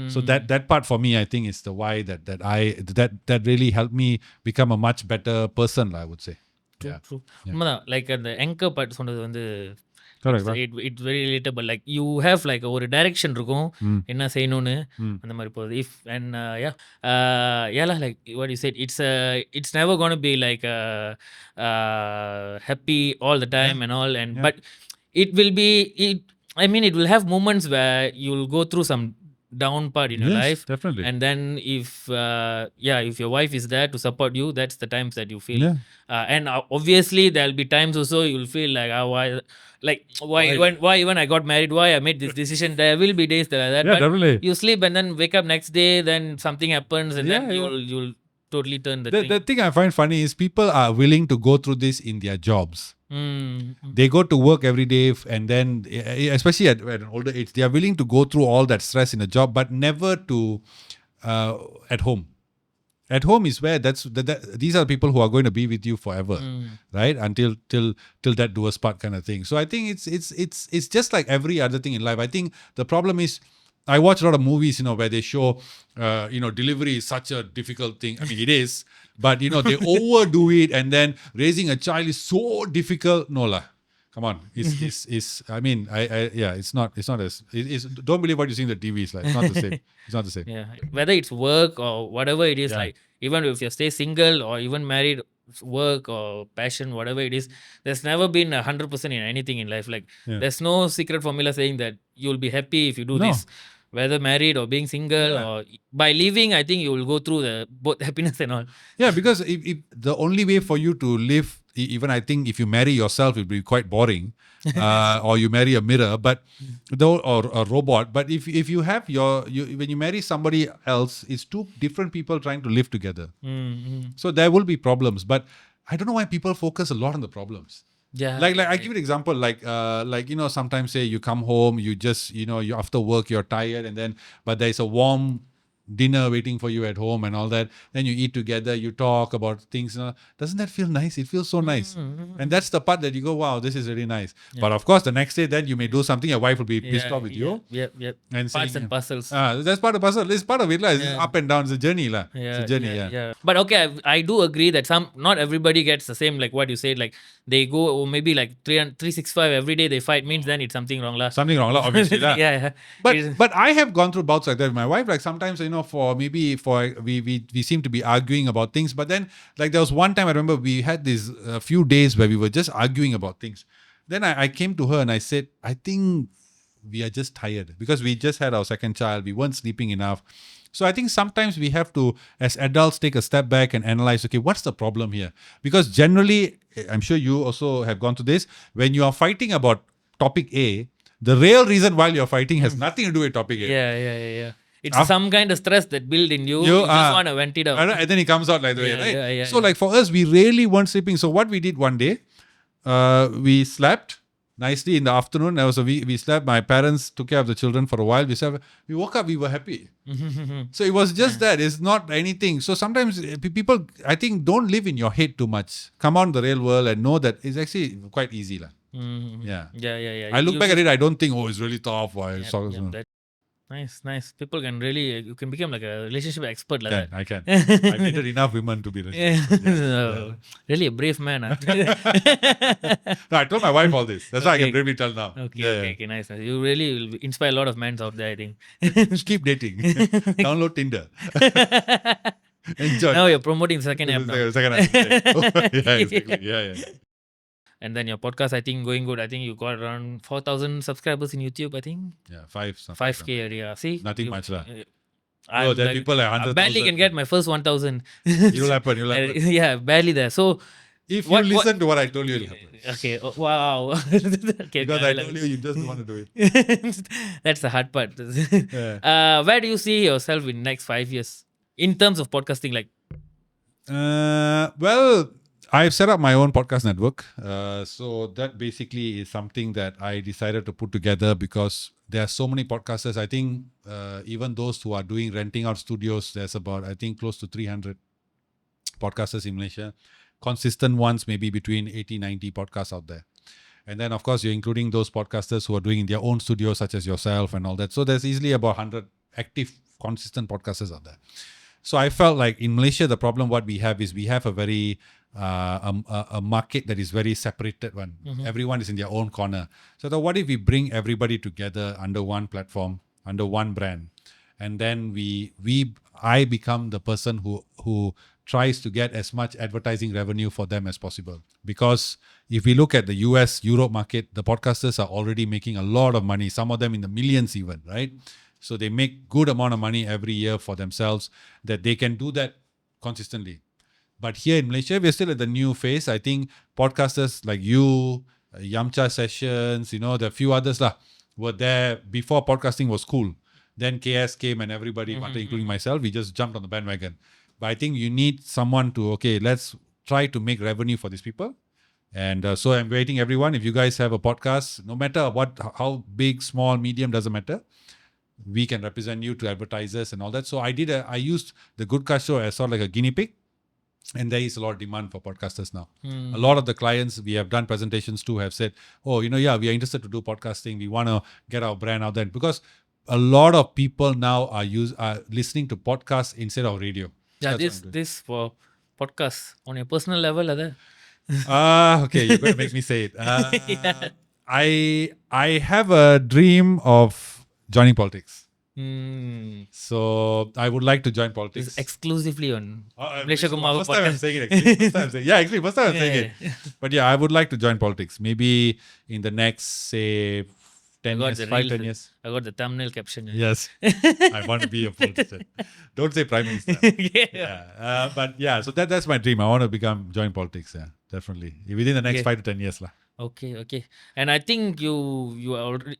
So that part for me, I think, is the why that really helped me become a much better person, I would say. True. Like the anchor part சொன்னது வந்து it's very relatable. Like you have like ஒரு direction இருக்கும் என்ன செய்யணும்னு அந்த மாதிரி போகுது. If and like what you said, it's never going to be like happy all the time and all, and but it will be it will have moments where you'll go through some down part in your life, definitely. And then if your wife is there to support you, that's the times that you feel. And obviously there'll be times also you'll feel like why even I got married, why I made this decision. There will be days like that, but definitely. you sleep and then wake up next day, then something happens, and then you'll totally turn the thing. The thing I find funny is people are willing to go through this in their jobs. They go to work every day, and then especially at an older age, they are willing to go through all that stress in a job, but never to at home. At home is where these are people who are going to be with you forever, right? Until till that do us part kind of thing. So I think it's just like every other thing in life. I think the problem is, I watch a lot of movies, where they show, delivery is such a difficult thing. I mean, it is, but they overdo it, and then raising a child is so difficult. No lah, come on. It's I mean, it's not as. Don't believe what you see in the TVs. Like, it's not the same. It's not the same. Yeah, whether it's work or whatever it is, like even if you stay single or even married, work or passion, whatever it is, there's never been 100% in anything in life. Like there's no secret formula saying that you'll be happy if you do this. Whether married or being single or by leaving, I think you will go through both happiness and all. Yeah, because if the only way for you to live, even I think if you marry yourself, it will be quite boring, or you marry a mirror, but or a robot. But if you have when you marry somebody else, it's two different people trying to live together. So there will be problems, but I don't know why people focus a lot on the problems. Yeah. Like I give you an example, like sometimes say you come home, you just you after work you're tired, and then but there's a warm dinner waiting for you at home and all that. Then you eat together, you talk about things. Doesn't that feel nice? It feels so nice. And that's the part that you go, wow, this is really nice. But of course, the next day, then you may do something. Your wife will be pissed off with you. Yep. And parts and puzzles. That's part of the puzzle. It's part of it. It's up and down. It's a journey. It's a journey. But okay, I do agree that not everybody gets the same, like what you said. Like they go maybe like 365 every day they fight, means then it's something wrong. Something wrong, obviously. Yeah. But I have gone through bouts like that with my wife. Like sometimes, we seem to be arguing about things, but then like there was one time I remember we had these few days where we were just arguing about things. Then I came to her and I said, I think we are just tired because we just had our second child. We weren't sleeping enough. So I think sometimes we have to, as adults, take a step back and analyze, okay, what's the problem here? Because generally, I'm sure you also have gone through this, when you are fighting about topic A, the real reason why you're fighting has nothing to do with topic A. Yeah. It's some kind of stress that built in you. You just want to vent it out. And then it comes out like that, right? Yeah, so like for us, we really weren't sleeping. So what we did one day, we slept nicely in the afternoon. We slept. My parents took care of the children for a while. We woke up, we were happy. So it was just that. It's not anything. So sometimes people, I think, don't live in your head too much. Come out in the real world and know that it's actually quite easy. Yeah. I look back at it, I don't think, it's really tough. Nice. People can really, you can become like a relationship expert like that. I can. I've dated enough women to be Yeah. Really a brave man. Huh? No, I told my wife all this. That's why I can Okay. bravely tell now. Okay, nice. You really will inspire a lot of men out there, I think. Just keep dating. Download Tinder. Enjoy. Now you're promoting second app now. Second app. Yeah, exactly. Yeah. And then your podcast, I think, going good. I think you got around 4,000 subscribers in YouTube, I think. Yeah, 5. 5K area. See? Nothing much lah. I'm there are like, people like I 100,000. barely can get my first 1,000. It'll happen. Yeah, barely there. So, If you listen to what I told you, it'll happen. okay. Oh, wow. Okay, Because I told you just don't want to do it. That's the hard part. Yeah. Where do you see yourself in next 5 years in terms of podcasting? Like, Well, I've set up my own podcast network. So that basically is something that I decided to put together because there are so many podcasters. I think even those who are doing renting out studios, there's about, I think, close to 300 podcasters in Malaysia. Consistent ones, maybe between 80, 90 podcasts out there. And then, of course, you're including those podcasters who are doing their own studios, such as yourself and all that. So there's easily about 100 active, consistent podcasters out there. So I felt like in Malaysia, the problem what we have is we have a very a market that is very separated one. Everyone is in their own corner. So what if we bring everybody together under one platform, under one brand, and then I become the person who tries to get as much advertising revenue for them as possible. Because if we look at the US, Europe market, the podcasters are already making a lot of money, some of them in the millions even, right? So they make good amount of money every year for themselves that they can do that consistently. But here in Malaysia, we're still at the new phase. I think podcasters like you, Yamcha Sessions, there are a few others were there before podcasting was cool. Then KS came and everybody, including myself, we just jumped on the bandwagon. But I think you need someone to, let's try to make revenue for these people. And so I'm waiting everyone. If you guys have a podcast, no matter how big, small, medium, doesn't matter. We can represent you to advertisers and all that. So I used the GoodCast Show as sort of like a guinea pig. And there is a lot of demand for podcasters now. A lot of the clients we have done presentations to have said, we are interested to do podcasting. We want to get our brand out there. Because a lot of people now are listening to podcasts instead of radio. Yeah, this for podcasts on your personal level, are there? Okay, you're going to make me say it. Yeah. I have a dream of joining politics. So I would like to join politics. It's exclusively on Malaysia Kumar Podcast. First time I'm saying it. First time I'm saying it. But yeah, I would like to join politics. Maybe in the next, say, 10 years. I got the thumbnail caption. Yes. I want to be a politician. Don't say prime minister. But yeah, so that's my dream. I want to join politics. Yeah, definitely. Within the next 5 to 10 years. Okay. And I think you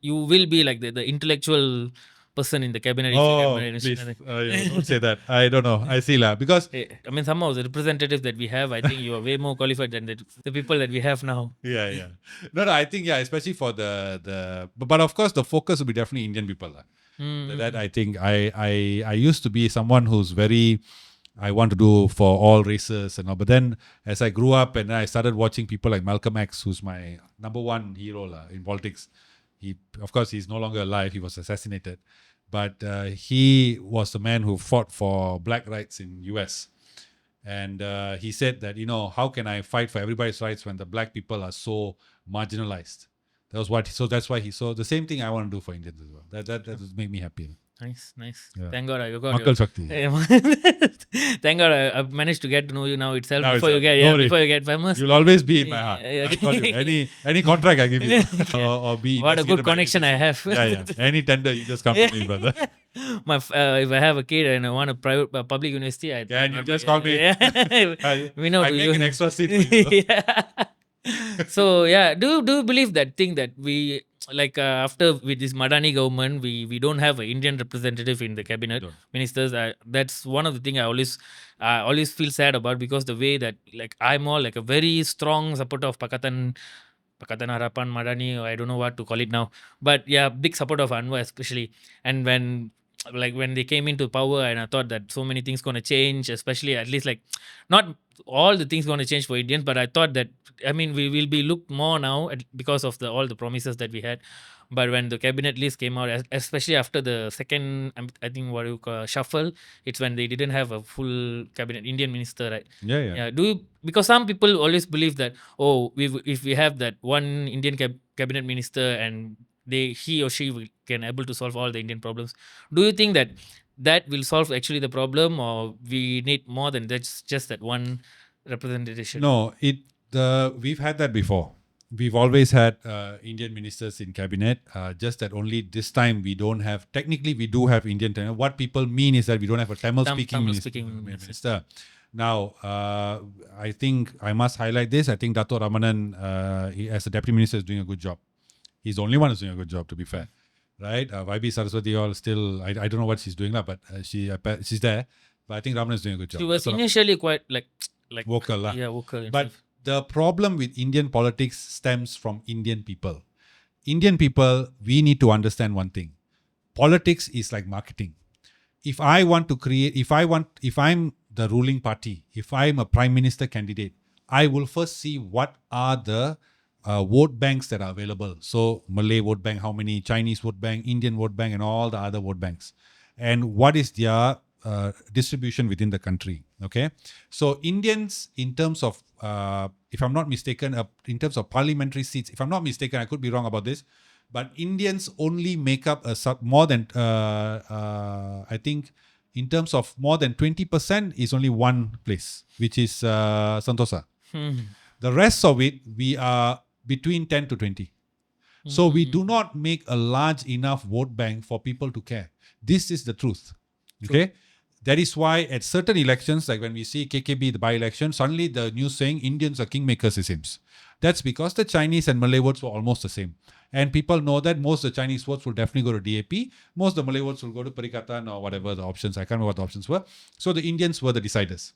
will be like the intellectual person in the cabinet. Please. Don't say that. I don't know. I see because I mean, somehow the representatives that we have, I think you are way more qualified than the people that we have now. Yeah. No, I think especially for but of course the focus will be definitely Indian people. That I think I used to be someone who's very, I want to do for all races and all. But then as I grew up and I started watching people like Malcolm X, who's my number one hero in politics. Of course, he's no longer alive. He was assassinated. But he was the man who fought for black rights in US. And he said that, how can I fight for everybody's rights when the black people are so marginalized? That's why he saw the same thing I want to do for Indians as well. That would make me happy. Nice. Yeah. Thank God I got Makkal Shakti. Thank God I managed to get to know you now itself before you get famous. You'll always be in my heart. I call you. Any contract I give you or be. What a good connection I have. Yeah. Any tender, you just come to me, brother. If I have a kid and I want a private public university, you just call me. I make an extra seat for you. So do you believe that thing that we after with this Madani government we don't have an Indian representative in the cabinet ministers? That's one of the thing I always feel sad about, because the way that I'm all a very strong supporter of Pakatan Harapan Madani, or I don't know what to call it now, but big supporter of Anwar especially. And when they came into power, and I thought that so many things going to change, especially at least not all the things going to change for Indians, but I thought that we will be looked more now because of all the promises that we had. But when the cabinet list came out, especially after the second, I think what you call shuffle, it's when they didn't have a full cabinet Indian minister, right? Yeah. Do you, because some people always believe that, oh, if we have that one Indian cabinet minister and he or she can able to solve all the Indian problems, do you think that that will solve actually the problem, or we need more than just that one representation? No, we've had that before. We've always had Indian ministers in cabinet. Just that only this time we don't have. Technically, we do have Indian. What people mean is that we don't have a Tamil-speaking minister. Now, I think I must highlight this. I think Dato' Ramanan, as a deputy minister, is doing a good job. He's the only one who's doing a good job, to be fair. Right? YB Saraswati all still, I don't know what she's doing, but she's there. But I think Ramanan is doing a good job. She was initially quite like vocal. Yeah, vocal. But the problem with Indian politics stems from Indian people. Indian people, we need to understand one thing. Politics is like marketing. If I'm the ruling party, if I'm a prime minister candidate, I will first see what are the vote banks that are available. So Malay vote bank, how many, Chinese vote bank, Indian vote bank, and all the other vote banks. And what is their distribution within the country. Okay. So Indians, in terms of, if I'm not mistaken, in terms of parliamentary seats, if I'm not mistaken, I could be wrong about this, but Indians only make up more than, I think, in terms of more than 20% is only one place, which is Sentosa. The rest of it, we are between 10 to 20. So we do not make a large enough vote bank for people to care. This is the truth. Okay. That is why at certain elections, like when we see KKB, the by-election, suddenly the news saying Indians are kingmakers, it seems. That's because the Chinese and Malay votes were almost the same. And people know that most of the Chinese votes will definitely go to DAP. Most of the Malay votes will go to Perikatan or whatever the options. I can't remember what the options were. So the Indians were the deciders.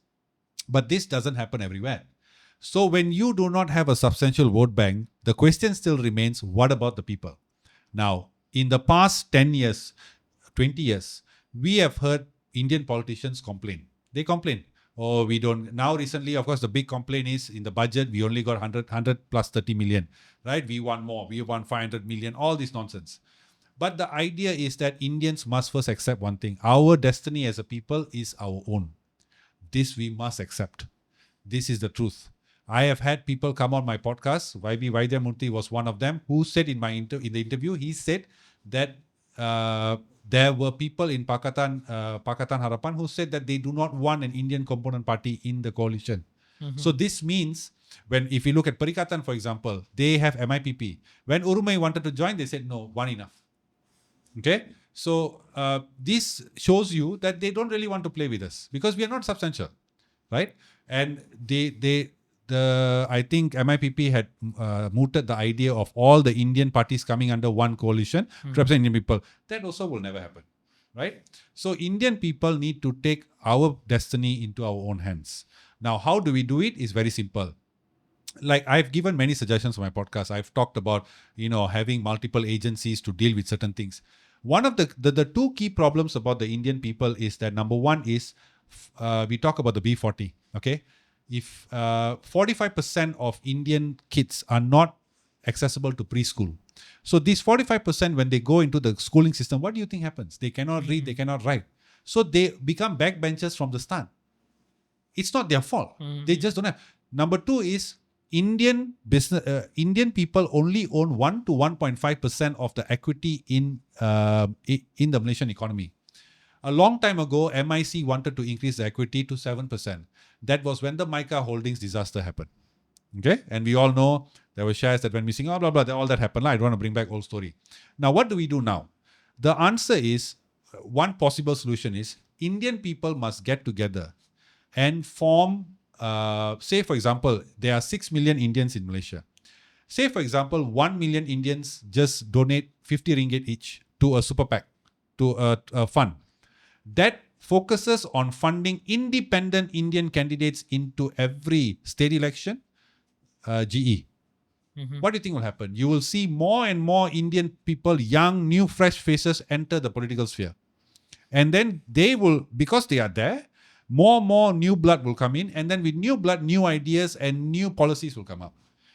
But this doesn't happen everywhere. So when you do not have a substantial vote bank, the question still remains, what about the people? Now, in the past 10 years, 20 years, we have heard Indian politicians complain. They complain. Oh, we don't. Now, recently, of course, the big complaint is in the budget, we only got 100 plus 30 million, right? We want more. We want 500 million, all this nonsense. But the idea is that Indians must first accept one thing. Our destiny as a people is our own. This we must accept. This is the truth. I have had people come on my podcast. YB Vaidyanamurthy was one of them who said in the interview, he said that there were people in Pakatan Harapan who said that they do not want an Indian component party in the coalition. So this means, if you look at Perikatan, for example, they have MIPP. When Urumai wanted to join, they said, no, one enough. Okay? So this shows you that they don't really want to play with us because we are not substantial, right? And I think MIPP had mooted the idea of all the Indian parties coming under one coalition to represent Indian people. That also will never happen, right? So Indian people need to take our destiny into our own hands. Now, how do we do it? It's very simple. Like I've given many suggestions on my podcast. I've talked about, having multiple agencies to deal with certain things. One of the two key problems about the Indian people is that number one is we talk about the B40, okay? If 45% of Indian kids are not accessible to preschool. So these 45%, when they go into the schooling system, what do you think happens? They cannot read, they cannot write. So they become backbenchers from the start. It's not their fault. They just don't have. Number two is Indian people only own 1 to 1.5% of the equity in the Malaysian economy. A long time ago, MIC wanted to increase the equity to 7%. That was when the Mica Holdings disaster happened. Okay? And we all know there were shares that went missing, blah, blah, all that happened. I don't want to bring back old story. Now, what do we do now? The answer is, one possible solution is, Indian people must get together and form, say for example, there are 6 million Indians in Malaysia. Say for example, 1 million Indians just donate 50 ringgit each to a super PAC, to a fund. That focuses on funding independent Indian candidates into every state election, GE. What do you think will happen? You will see more and more Indian people, young, new, fresh faces enter the political sphere. And then they will, because they are there, more new blood will come in. And then with new blood, new ideas and new policies will come up.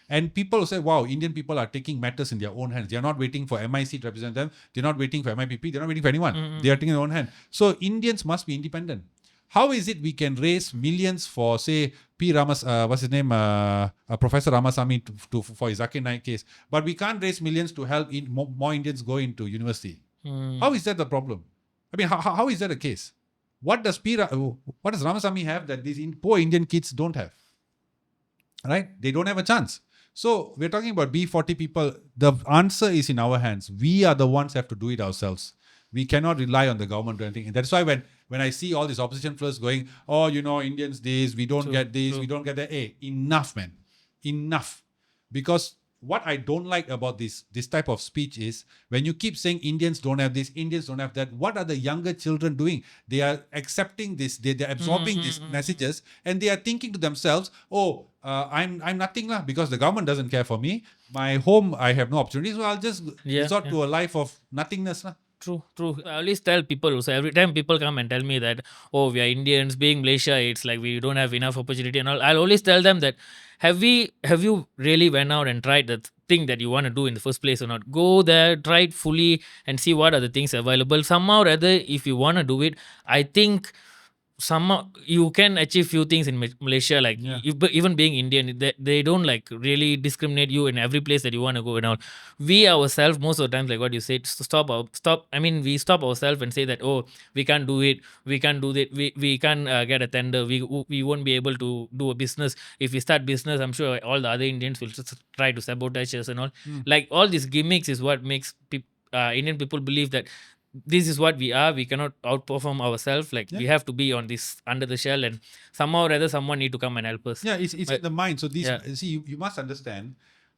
And people say, wow, Indian people are taking matters in their own hands. They are not waiting for MIC to represent them. They're not waiting for MIPP. They're not waiting for anyone. They are taking their own hand. So Indians must be independent. How is it we can raise millions for, say, what's his name, Professor Ramasamy for his Zakir Naik case, but we can't raise millions to help more Indians go into university? How is that the problem? I mean, how is that a case? What does Ramasamy have that these poor Indian kids don't have? Right? They don't have a chance. So we're talking about B40 people. The answer is in our hands. We are the ones who have to do it ourselves. We cannot rely on the government or anything. And that's why when I see all these opposition floors going, oh, Indians this, we don't get this, we don't get that. Hey, enough, man. Enough. Because what I don't like about this type of speech is when you keep saying Indians don't have this, Indians don't have that, what are the younger children doing? They are accepting this, they're absorbing these messages, and they are thinking to themselves, oh, I'm nothing lah, because the government doesn't care for me. My home, I have no opportunities, so I'll just resort to a life of nothingness lah. True. I always tell people, so every time people come and tell me that, oh, we are Indians, being Malaysia, it's like we don't have enough opportunity and all. I'll always tell them that, have you really went out and tried the thing that you want to do in the first place or not? Go there, try it fully and see what are the things available. Somehow or other, if you want to do it, I think somehow you can achieve few things in Malaysia, like even being Indian, they don't like really discriminate you in every place that you want to go and all. We ourselves, most of the times, like what you said, we stop ourselves and say that, oh, we can't do it, we can't do that, we can't get a tender, we won't be able to do a business. If we start business, I'm sure all the other Indians will just try to sabotage us and all. Like all these gimmicks is what makes Indian people believe that this is what we are. We cannot outperform ourselves. Like we have to be on this under the shell, and somehow or other someone need to come and help us. Yeah, it's in the mind. So see, you must understand.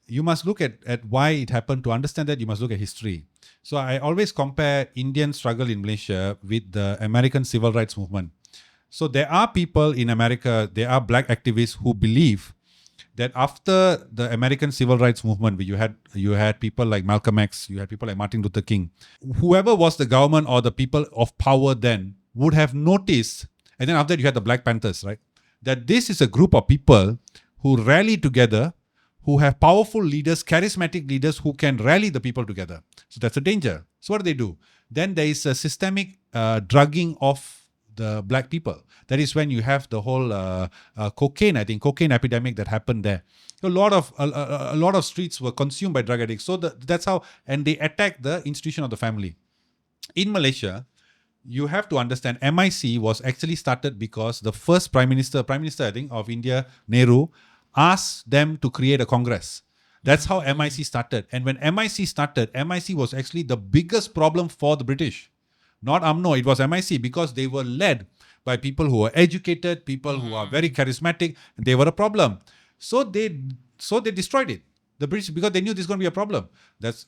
You must look at why it happened. To understand that, you must look at history. So I always compare Indian struggle in Malaysia with the American civil rights movement. So there are people in America, there are black activists who believe that after the American civil rights movement, where you had people like Malcolm X, you had people like Martin Luther King, whoever was the government or the people of power then would have noticed, and then after that you had the Black Panthers, right? That this is a group of people who rally together, who have powerful leaders, charismatic leaders who can rally the people together. So that's a danger. So what do? Then there is a systemic drugging of the black people. That is when you have the whole cocaine epidemic that happened there. A lot of streets were consumed by drug addicts. So that's how, and they attacked the institution of the family. In Malaysia, you have to understand, MIC was actually started because the first Prime Minister I think of India, Nehru, asked them to create a Congress. That's how MIC started. And when MIC started, MIC was actually the biggest problem for the British. Not UMNO, it was MIC, because they were led by people who were educated, people who are very charismatic, and they were a problem. So they destroyed it, the British, because they knew this is going to be a problem.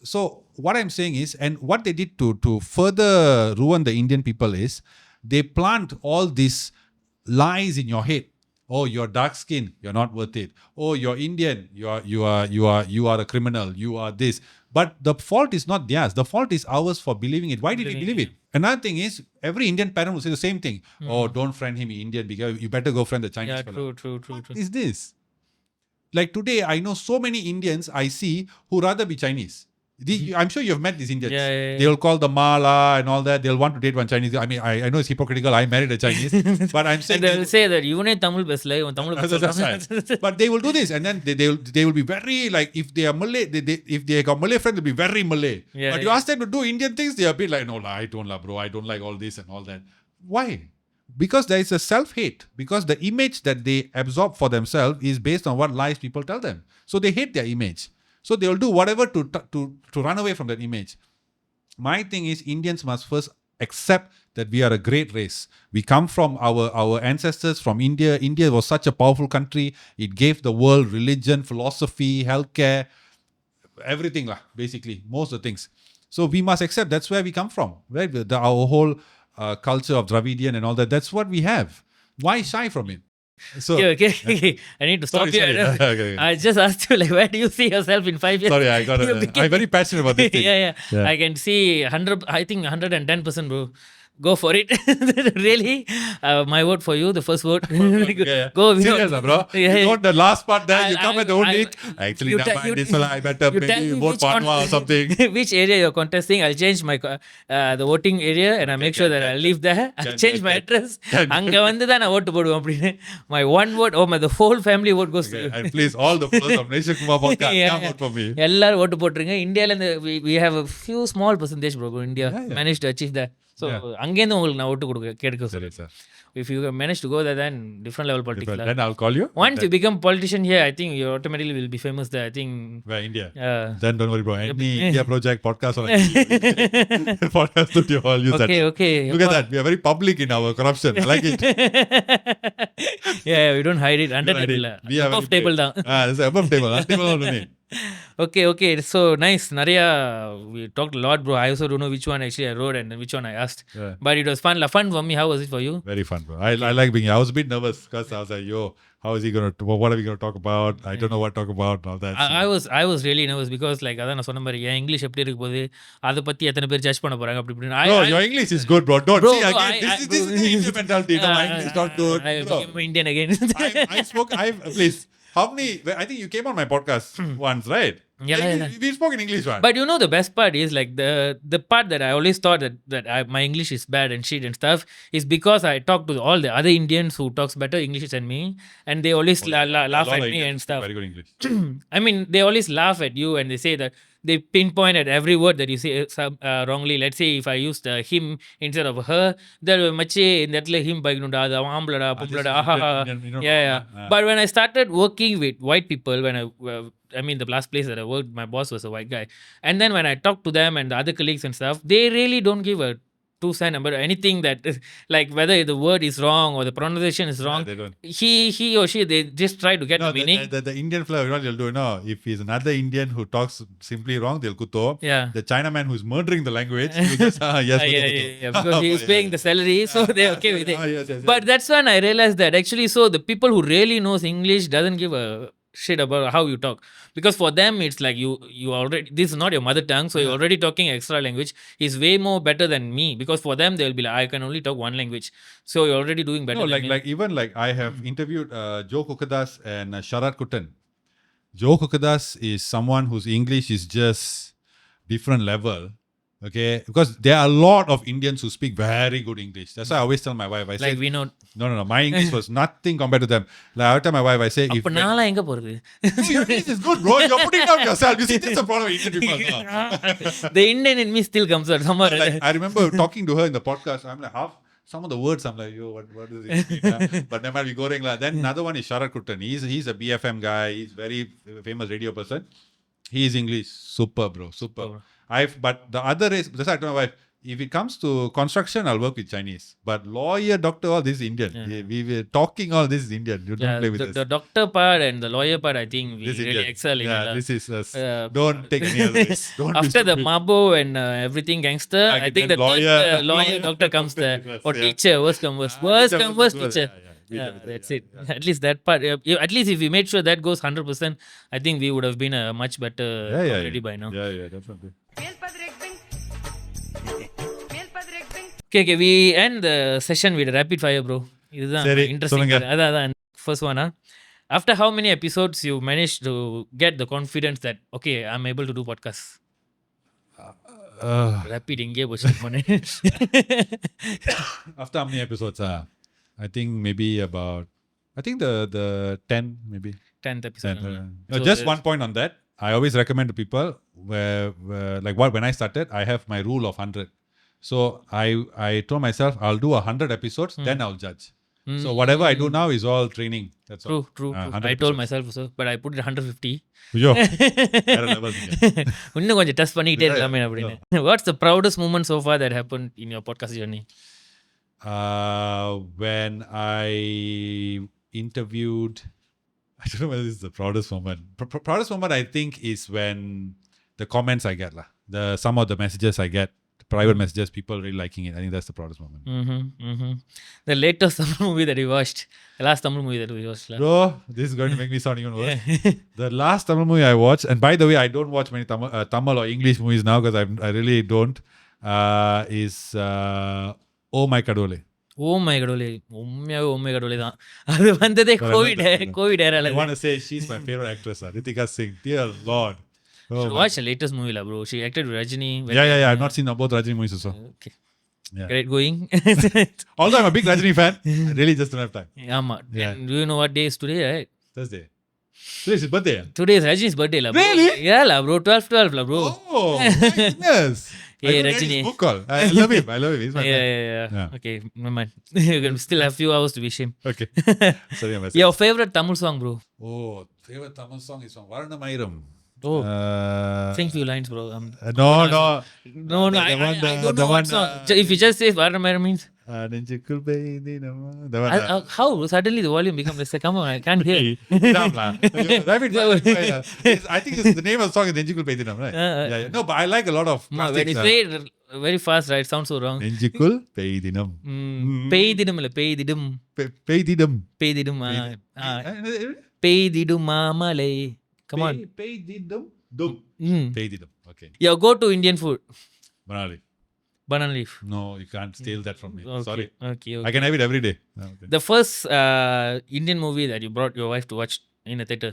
So what I'm saying is, and what they did to further ruin the Indian people is, they plant all these lies in your head. Oh, you're dark skinned, you're not worth it. Oh, you're Indian, you are a criminal, you are this. But the fault is not theirs. The fault is ours for believing it. Why did we believe it? Another thing is, every Indian parent will say the same thing. Oh, don't friend him, Indian, because you better go friend the Chinese fellow. True. What is this? Like today, I know so many Indians I see who rather be Chinese. I'm sure you've met these Indians. Yeah. They'll call the mala and all that. They'll want to date one Chinese. I mean, I know it's hypocritical. I married a Chinese. But I'm saying... And they'll say that, you ain't Tamil pesla, That's right. But they will do this. And then they will be very, like, if they are Malay, if they got Malay friends, they'll be very Malay. But you ask them to do Indian things, they'll be like, no, I don't like, bro. I don't like all this and all that. Why? Because there is a self-hate. Because the image that they absorb for themselves is based on what lies people tell them. So they hate their image. So they will do whatever to run away from that image. My thing is, Indians must first accept that we are a great race. We come from our ancestors from India. India was such a powerful country. It gave the world religion, philosophy, healthcare, everything, basically, most of the things. So we must accept that's where we come from, right? Our whole culture of Dravidian and all that, that's what we have. Why shy from it? So, okay. I need to stop here. Okay. I just asked you, like, where do you see yourself in 5 years? Sorry, I'm very passionate about this thing. Yeah. I can see 100, I think 110%, bro. go for it. Really, my vote for you, the first vote. Yeah. Go, Serious, bro. Yeah, You yeah. know the last part there, you come at the old I- week. Actually, you never tell- mind, you- this one I better you tell maybe me vote which Panwa or something. which area you're contesting. I'll change my the voting area and I make sure that I live there. I'll change my address. அங்க வந்து தான் நான் ஓட்டு போடுவேன் அப்படின்னு. My one vote, the whole family vote goes to you. And please, all the followers of Malaysia Kumar Podcast, Yeah, come yeah. vote for me. எல்லாரும் ஓட்டு போட்டுருங்க. இந்தியால இருந்து we have a few small percentage, bro. India Yeah, yeah. managed to achieve that. So Yeah. அங்கேருந்து உங்களுக்கு நான் ஓட்டு கேட்க Sorry, sir. if you manage to go there, then different level politics. But lah. then I'll call you. Once you become politician here, I think you automatically will be famous there. I think. Where India? Uh, Then don't worry, bro. Any India project, podcast, or podcast studio, I'll use that. okay. Look at that. We are very public in our corruption. I like it. Yeah, we don't hide it under Hide it. table. We are Above very table brave. down. This is above table. That table only me. Okay. So nice. Nariya, we talked a lot, bro. I also don't know which one actually I wrote and which one I asked. Yeah. But it was fun. Fun for me. How was it for you? Very fun, bro. I like being here. I was a bit nervous because I was like, yo, how is he going to, what are we going to talk about? I don't know what to talk about and all that. I was really nervous because like அதான் நான் சொன்ன மாதிரி என் English எப்படி இருக்க போகுது அதை பத்தி எத்தனை பேர் ஜட்ஜ் பண்ண போறாங்க அப்படி இப்படின்னு Bro, your English is good, bro. Don't Bro, see again. This is the Indian mentality. No, my English is not good. I Bro, became Indian again. please. How many? I think you came on my podcast once, right? Yeah, Like, yeah. We spoke in English one. But you know the best part is like the part that I always thought that my English is bad and shit and stuff is because I talk to all the other Indians who talks better English than me and they always laugh A lot at of me Indians and speak stuff. Very good English. I mean, they always laugh at you and they say that they pinpoint at every word that you say wrongly. Let's say if I used him instead of her, they'll mache in that him baiknunda adu aamblada pumblada yeah. But when I started working with white people, when I mean, the last place that I worked, my boss was a white guy. And then when I talked to them and the other colleagues and stuff, they really don't give a 2 cent about anything that, like whether the word is wrong or the pronunciation is wrong. They don't. He or she, they just try to get No, the meaning. the Indian flavor, you know what they'll do? No, if he's another Indian who talks simply wrong, they'll kuto. Yeah. The Chinaman who's murdering the language, you just, yes, Yeah, because he's paying the salary, so they're okay with it. Yes. But that's when I realized that actually, so the people who really knows English doesn't give a shit about how you talk, because for them it's like you already, this is not your mother tongue, so you're already talking extra language is way more better than me, because for them they'll be like, I can only talk one language, so you're already doing better No, than me. like even like I have interviewed Joe Kukadas and Sharat Kutan. Joe Kukadas is someone whose English is just different level. Okay, because there are a lot of Indians who speak very good English. That's why I always tell my wife, I say, Like Vinodh. no, my English was nothing compared to them. Like I tell my wife, I say, if அப்ப நான்லாம் எங்க போறது? your English is good, bro, you're putting down yourself. You see, this is the problem with Indian people. The Indian in me still comes out somewhere. Like, I remember talking to her in the podcast. I'm like, half some of the words, I'm like, yo, what does it mean? But never mind, we going like. Then another one is Sharat Kuttan. He's a BFM guy. He's very famous radio person. He is English super, bro, super. But the other is, that's why I told my wife, if it comes to construction, I'll work with Chinese. But lawyer, doctor, all this is Indian. We were talking, all this is Indian. You don't play with the doctor part and the lawyer part, I think we this. really Indian. excel in it. This is us. Don't take any other risk. Don't be After the stupid. Mabo and everything gangster, I think then the lawyer. lawyer doctor comes there. Or Yeah. teacher, worst come worst. Worst come worst, teacher. Yeah, That's it. At least that part. At least if we made sure that goes 100%, I think we would have been a much better community by now. Yeah, definitely. Okay, we end the session with a rapid fire, bro. இதுதான் சரி, interesting. சொல்லுங்க. அதான் first one. After how many episodes you managed to get the confidence that okay, I'm able to do podcasts? Rapid எங்கே போச்சு போனே. After how many episodes? I think maybe about, I think the 10 maybe. 10th episode. 10, So just one point on that. I always recommend to people where like when I started, I have my rule of 100. So I told myself I'll do 100 episodes, then I'll judge. So whatever I do now is all training. That's all. True. 100 I told myself so, but I put it 150. Yo, வேற level நீங்க. இன்னும் கொஞ்சம் test பண்ணிக்கிட்டே இருக்கலாமே அப்படின்னு. What's the proudest moment so far that happened in your podcast journey? When I interviewed, I don't know whether this is the proudest moment. Proudest moment I think is when the comments I get lah. Some of the messages I get, private messages, people really liking it. I think that's the proudest moment. The latest Tamil movie that you watched, the last Tamil movie that we watched. Bro, this is going to make me sound even worse. The last Tamil movie I watched, and by the way, I don't watch many Tamil or English movies now because I really don't, is Oh My Kadole. Oh my கடவுளே, உண்மையாவே oh my கடவுளே தான். அது வந்ததே Covid ஏரால. I want to say she's my favorite actress. Ritika Singh. Dear Lord. Oh, my. Watch the latest movie lah bro. She acted with Rajini. Yeah. I've not seen both Rajini movies also. Okay. Yeah. Great going. Although I'm a big Rajini fan, I really just don't have time. ஆமா. Yeah. And do you know what day is today, right? Thursday. Today's his birthday. Today is Rajini's birthday lah bro. Really? Yeah lah bro. 12 lah bro. Oh, my goodness. Hey, I could read Rajini. his book call. I love him. He's my friend. Yeah. Okay, never mind. You can still have few hours to wish him. Okay. Sorry, I'm Your favorite Tamil song, bro? Oh, favorite Tamil song is from Varanamayiram. Oh, sing few lines, bro. No. No. The I one, don't the know what one, song. If you just say Varanamayiram means. Nenjukul peidinama. The one. How suddenly the volume becomes like, come on, I can't hear. I think the name of the song is Nенjukul peidinama, right? Yeah. No, but I like a lot of When classics. you say it very fast, right? It sounds so wrong. Nenjukul peidinam. பெய்திடும் இல்ல பெய்திடும் Peididam. பெய்திடும் பெய்திடும் மாமலை. Come on. Peididam. Dum. Peididam. Okay. Your go to Indian food. Banali. Banana leaf. No, you can't steal that from me. Okay, Sorry. Okay. I can have it every day. Okay. The first Indian movie that you brought your wife to watch in a theater.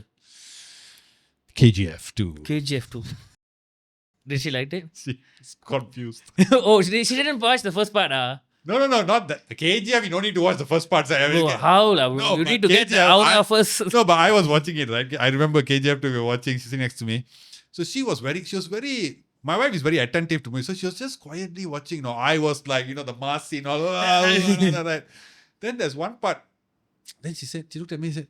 KGF 2. KGF 2. Did she like it? She's confused. Oh, she didn't watch the first part. No, not that. KGF, you don't need to watch the first parts. Bro, how? No, you need to get the KGF, hour first. No, but I was watching it, right? I remember KGF 2 we were watching. She's sitting next to me. So she was very, my wife is very attentive to me. So she was just quietly watching. No, I was like, the mass scene, all right. Then there's one part. Then she looked at me and said,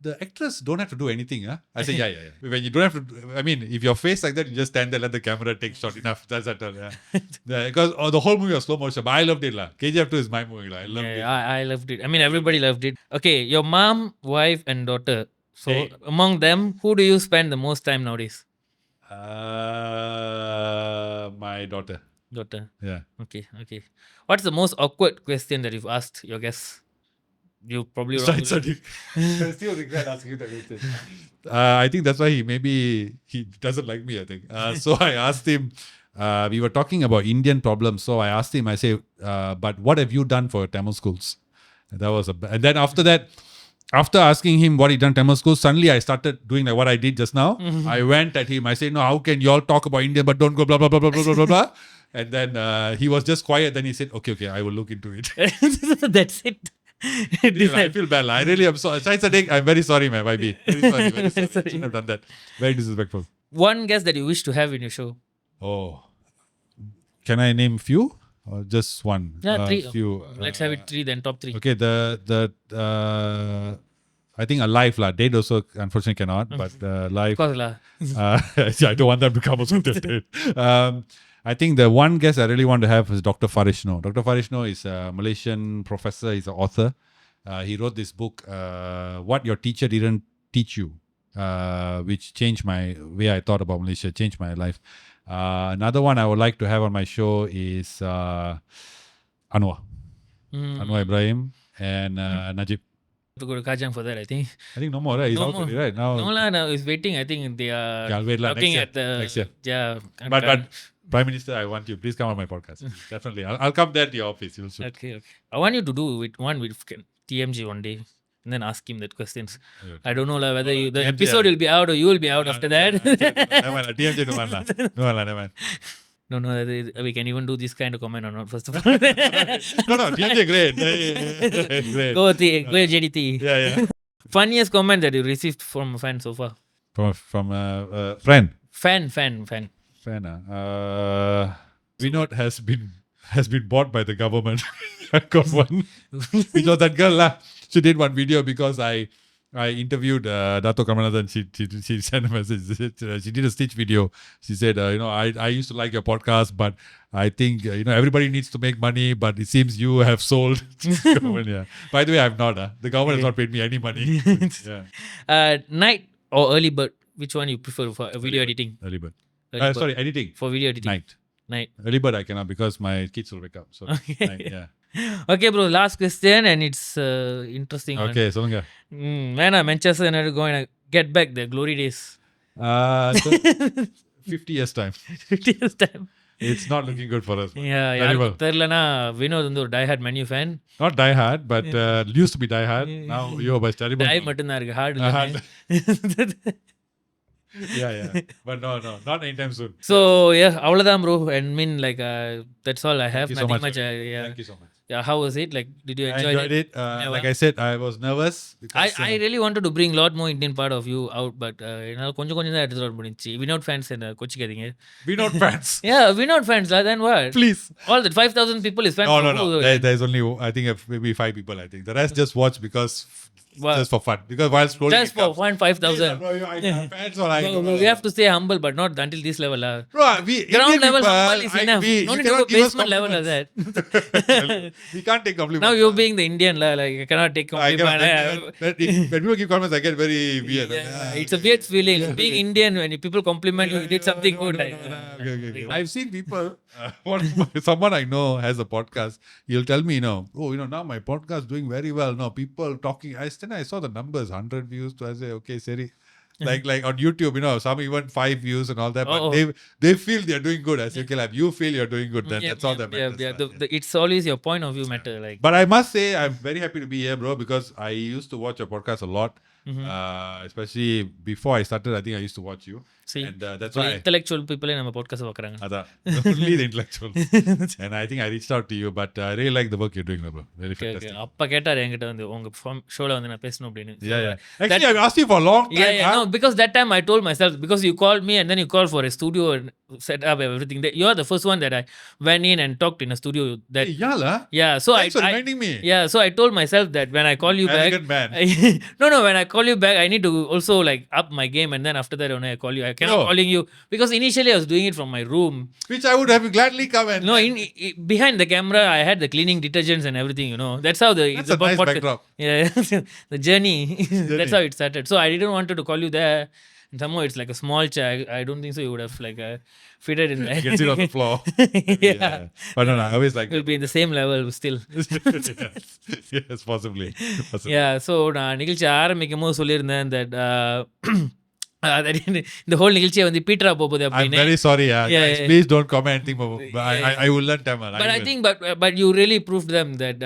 the actress don't have to do anything, huh? I said, yeah. When you don't have to, I mean, if your face like that, you just stand there, let the camera take shot enough. That's all, yeah. Because the whole movie was slow motion, but I loved it, lah. KGF 2 is my movie, lah. I loved it. I loved it. I mean, everybody loved it. Okay, your mom, wife, and daughter. So, among them, who do you spend the most time nowadays? My daughter. Daughter. Yeah. Okay. What's the most awkward question that you've asked your guests? You probably wrong. Sorry. I still regret asking that question. I think that's why he doesn't like me, I think. So I asked him, we were talking about Indian problems. So I asked him, I say, but what have you done for Tamil schools? And then after that, after asking him what he done Tamil schools, suddenly I started doing like what I did just now. I went at him. I said, no, how can you all talk about India, but don't go blah, blah, blah, blah, blah, blah, blah. And then he was just quiet. Then he said, okay, I will look into it. That's it. I feel bad. I really am sorry. I'm very sorry, man. Very sorry. I shouldn't have done that. Very disrespectful. One guest that you wish to have in your show. Oh. Can I name few? Or just one? Yeah, 3. Few. Let's have it 3, then top 3. Okay, I think alive lah. Dead also unfortunately cannot, but live. Of course lah. I don't want them to come also dead. I think the one guest I really want to have is Dr. Farishno. Dr. Farishno is a Malaysian professor. He's an author. He wrote this book, What Your Teacher Didn't Teach You, which changed my way I thought about Malaysia, changed my life. Another one I would like to have on my show is Anwar. Anwar Ibrahim and Najib. To go to Kajang for that, I think. I think no more, right? He's out already, right? Now he's waiting. I think they are I'll wait looking next at the... next year. Yeah. But Prime Minister, I want you. Please come on my podcast. Definitely. I'll come there to your office. You'll shoot. Okay. I want you to do one with TMG one day. And then ask him that questions. Okay. I don't know whether the episode will be out or you will be out after that. Never mind. TMJ no man. Never mind. No, we can even do this kind of comment or not, first of all. No, TMJ great. Great. Go JDT. Yeah. Funniest comment that you received from a fan so far? From a friend. Fan. Vinodh has been bought by the government. I got one. Which was that girl lah. She did one video because I interviewed Dato Kamanathan. She sent a message. She did a stitch video. She said, I used to like your podcast, but I think everybody needs to make money, but it seems you have sold. Yeah. By the way, I'm not. The government has not paid me any money. Yeah. Night or early bird? Which one you prefer for video editing? Early bird. Sorry, editing. For video editing. Night. Early bird I cannot because my kids will wake up. So night, yeah. Okay, bro. Last question, and it's interesting. Okay, solunga. Manchester United going to get back the glory days. 50 years time. 50 years time. It's not looking good for us. Yeah, Terrible. தெரியலனா வினோத் வந்து ஒரு die hard menu fan. Not die hard, but used to be die hard. Now you're by terrible. டை மட்டும் தான் இருக்கு, hard Hard. இல்ல. Yeah. But no, not anytime soon. So yeah, அவ்வளவுதான் bro. I mean like that's all I have. Thank you so Nothing much. much. Yeah. Thank you so much. Yeah, how was it? Like, did you I enjoy enjoyed it. Yeah, Like I said, I was nervous because I really wanted to bring a lot more Indian part of you out, but என்னால கொஞ்சம் தான் எடுத்துட்டு வர முடிஞ்சுச்சு. Vinodh fans என்ன கோச்சிக்காதீங்க. Vinodh fans. Yeah, Vinodh fans then what? Please. All that 5,000 people is fans. No. There's only I think maybe 5 people. I think the rest just watch because just for fun. Because while scrolling, just for fun, 5,000. Bro, fans or I. No, we have to stay humble, but not until this level. Bro, we Ground Indian level people, humble is enough. No need to go basement level of that. We can't take compliments. Now you being the Indian, like you cannot take compliment. When people give compliments, I get very weird. Yeah, it's a weird feeling. Being Indian, when people compliment you, you did something good. Like, Okay. I've seen people. Someone I know has a podcast. He'll tell me, now my podcast doing very well. No, people talking. I saw the numbers, 100 views. So I say, okay, Seri. Like on YouTube, some even 5 views and all that. But they feel they're doing good. I say, okay, like, you feel you're doing good. Then that's all that matters. Yeah. It's always your point of view matter. Like, but I must say, I'm very happy to be here, bro, because I used to watch your podcast a lot. Especially before I started, I think I used to watch you. see, And that's so why. intellectual people நம்ம podcast பார்க்கறாங்க. Only the intellectual. And I think I reached out to you, but I really like the work you're doing, bro. Very fantastic. அப்பா கேட்டாரு என்கிட்ட வந்து உங்க ஷோல வந்து நான் பேசணும் அப்படினு. Yeah. Actually, I've asked you for a long time. Yeah. No, because that time I told myself, because you called me and then you called for a studio and set up everything. You're the first one that I went in and talked in a studio. That Hey, yala. yeah. So Thanks for reminding me. Yeah. So I told myself that when I call you back, Arrogant man. no. When I call you back, I need to also like up my game, and then after that, when I call you, I cannot calling you because initially I was doing it from my room. Which I would have gladly come and. No, behind the camera, I had the cleaning detergents and everything. That's how That's a nice backdrop. Yeah, the journey. That's how it started. So I didn't want to call you there. And somehow it's like a small chair. I don't think so. You would have like fitted in there. You can sit on the floor. Yeah. But no, I always like. We'll be in the same level still. Yes, possibly. Yeah. So நான் நிகழ்ச்சி ஆரம்பிக்கும் போது சொல்லியிருந்தேன் that இந்த whole நிகழ்ச்சியை வந்து பீட்டரா போகுது I'm அப்படின்னு. very sorry. Yeah. Please don't comment anything. I will learn Tamil. But I think, but you really proved them that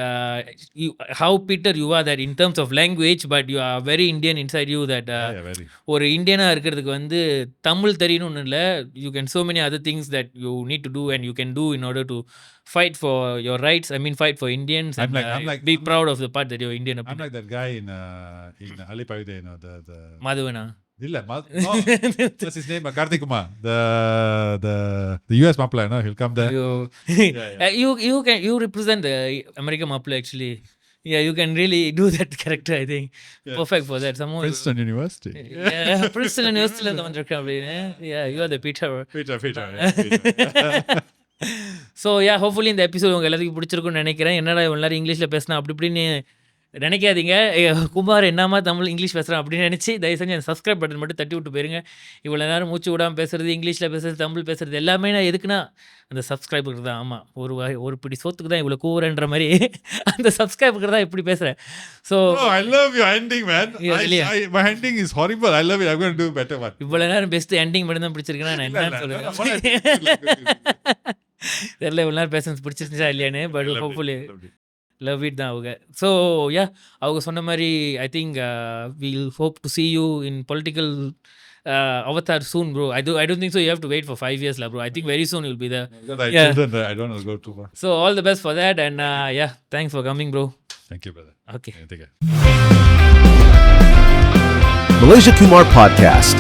how Peter you are, that in terms of language, but you are very Indian inside you. That very. ஒரு இந்தியனா இருக்கிறதுக்கு வந்து தமிழ் தெரியணும் ஒன்றும் இல்லை. You can so many other things that you need to do and you can do in order to fight for your rights. I mean, fight for Indians. I'm like be proud of the part that you're Indian. I'm like that guy in Ali Pavide, the Madhuvana. No. What's his name? Karthik Kumar. The US Mapla, he'll come there. You represent the American Mapla actually. Yeah, you can really do that character, I think. Yeah. Perfect for that. Princeton University. Yeah, Princeton University. Yeah, you are the Peter. Peter. So yeah, hopefully இந்த episode உங்க எல்லாத்துக்கும் பிடிச்சிருக்கும்னு நினைக்கிறேன். என்னடா எல்லாரும் இங்கிலீஷில் பேசினா அப்படி இப்படின்னு நினைக்காதீங்க. குமார் என்னமா தமிழ் இங்கிலீஷ் பேசுகிறேன் அப்படின்னு நினச்சி தயவு செஞ்சு அந்த சப்ஸ்கிரைப் பட்டன் மட்டும் தட்டி விட்டு போயிருங்க. இவ்வளோ நேரம் மூச்சு விடாமல் பேசுறது, இங்கிலீஷில் பேசுறது, தமிழ் பேசுறது எல்லாமே நான் எதுக்குன்னா அந்த சப்ஸ்கிரைபுக்கு தான். ஆமாம், ஒரு பிடி சோத்துக்கு தான் இவ்வளோ கூறன்ற மாதிரி அந்த சப்ஸ்கிரைபுக்கு தான் இப்படி பேசுகிறேன். So I love your ending, man. My ending is horrible. I love it. I'm going to do better one. இவ்வளோ நேரம் பெஸ்ட் எண்டிங் மட்டும் தான் பிடிச்சிருக்கேன்னா நான் என்னன்னு சொல்லுவேன். தெரியல இவ்வளோ நேரம் பேசன்ஸ் பிடிச்சிருந்துச்சா இல்லையானு. பட் ஹோப்ஃபுல்லி love it தான் அவங்க. ஸோ யா, அவங்க சொன்ன மாதிரி I think we'll hope to see you in political avatar soon, bro. I don't think so you have to wait for 5 years la, bro. I think very soon you'll be there. I don't want to go too far. So all the best for that, and yeah, thanks for coming, bro. Thank you, brother. Okay. Take care. Malaysia Kumar Podcast.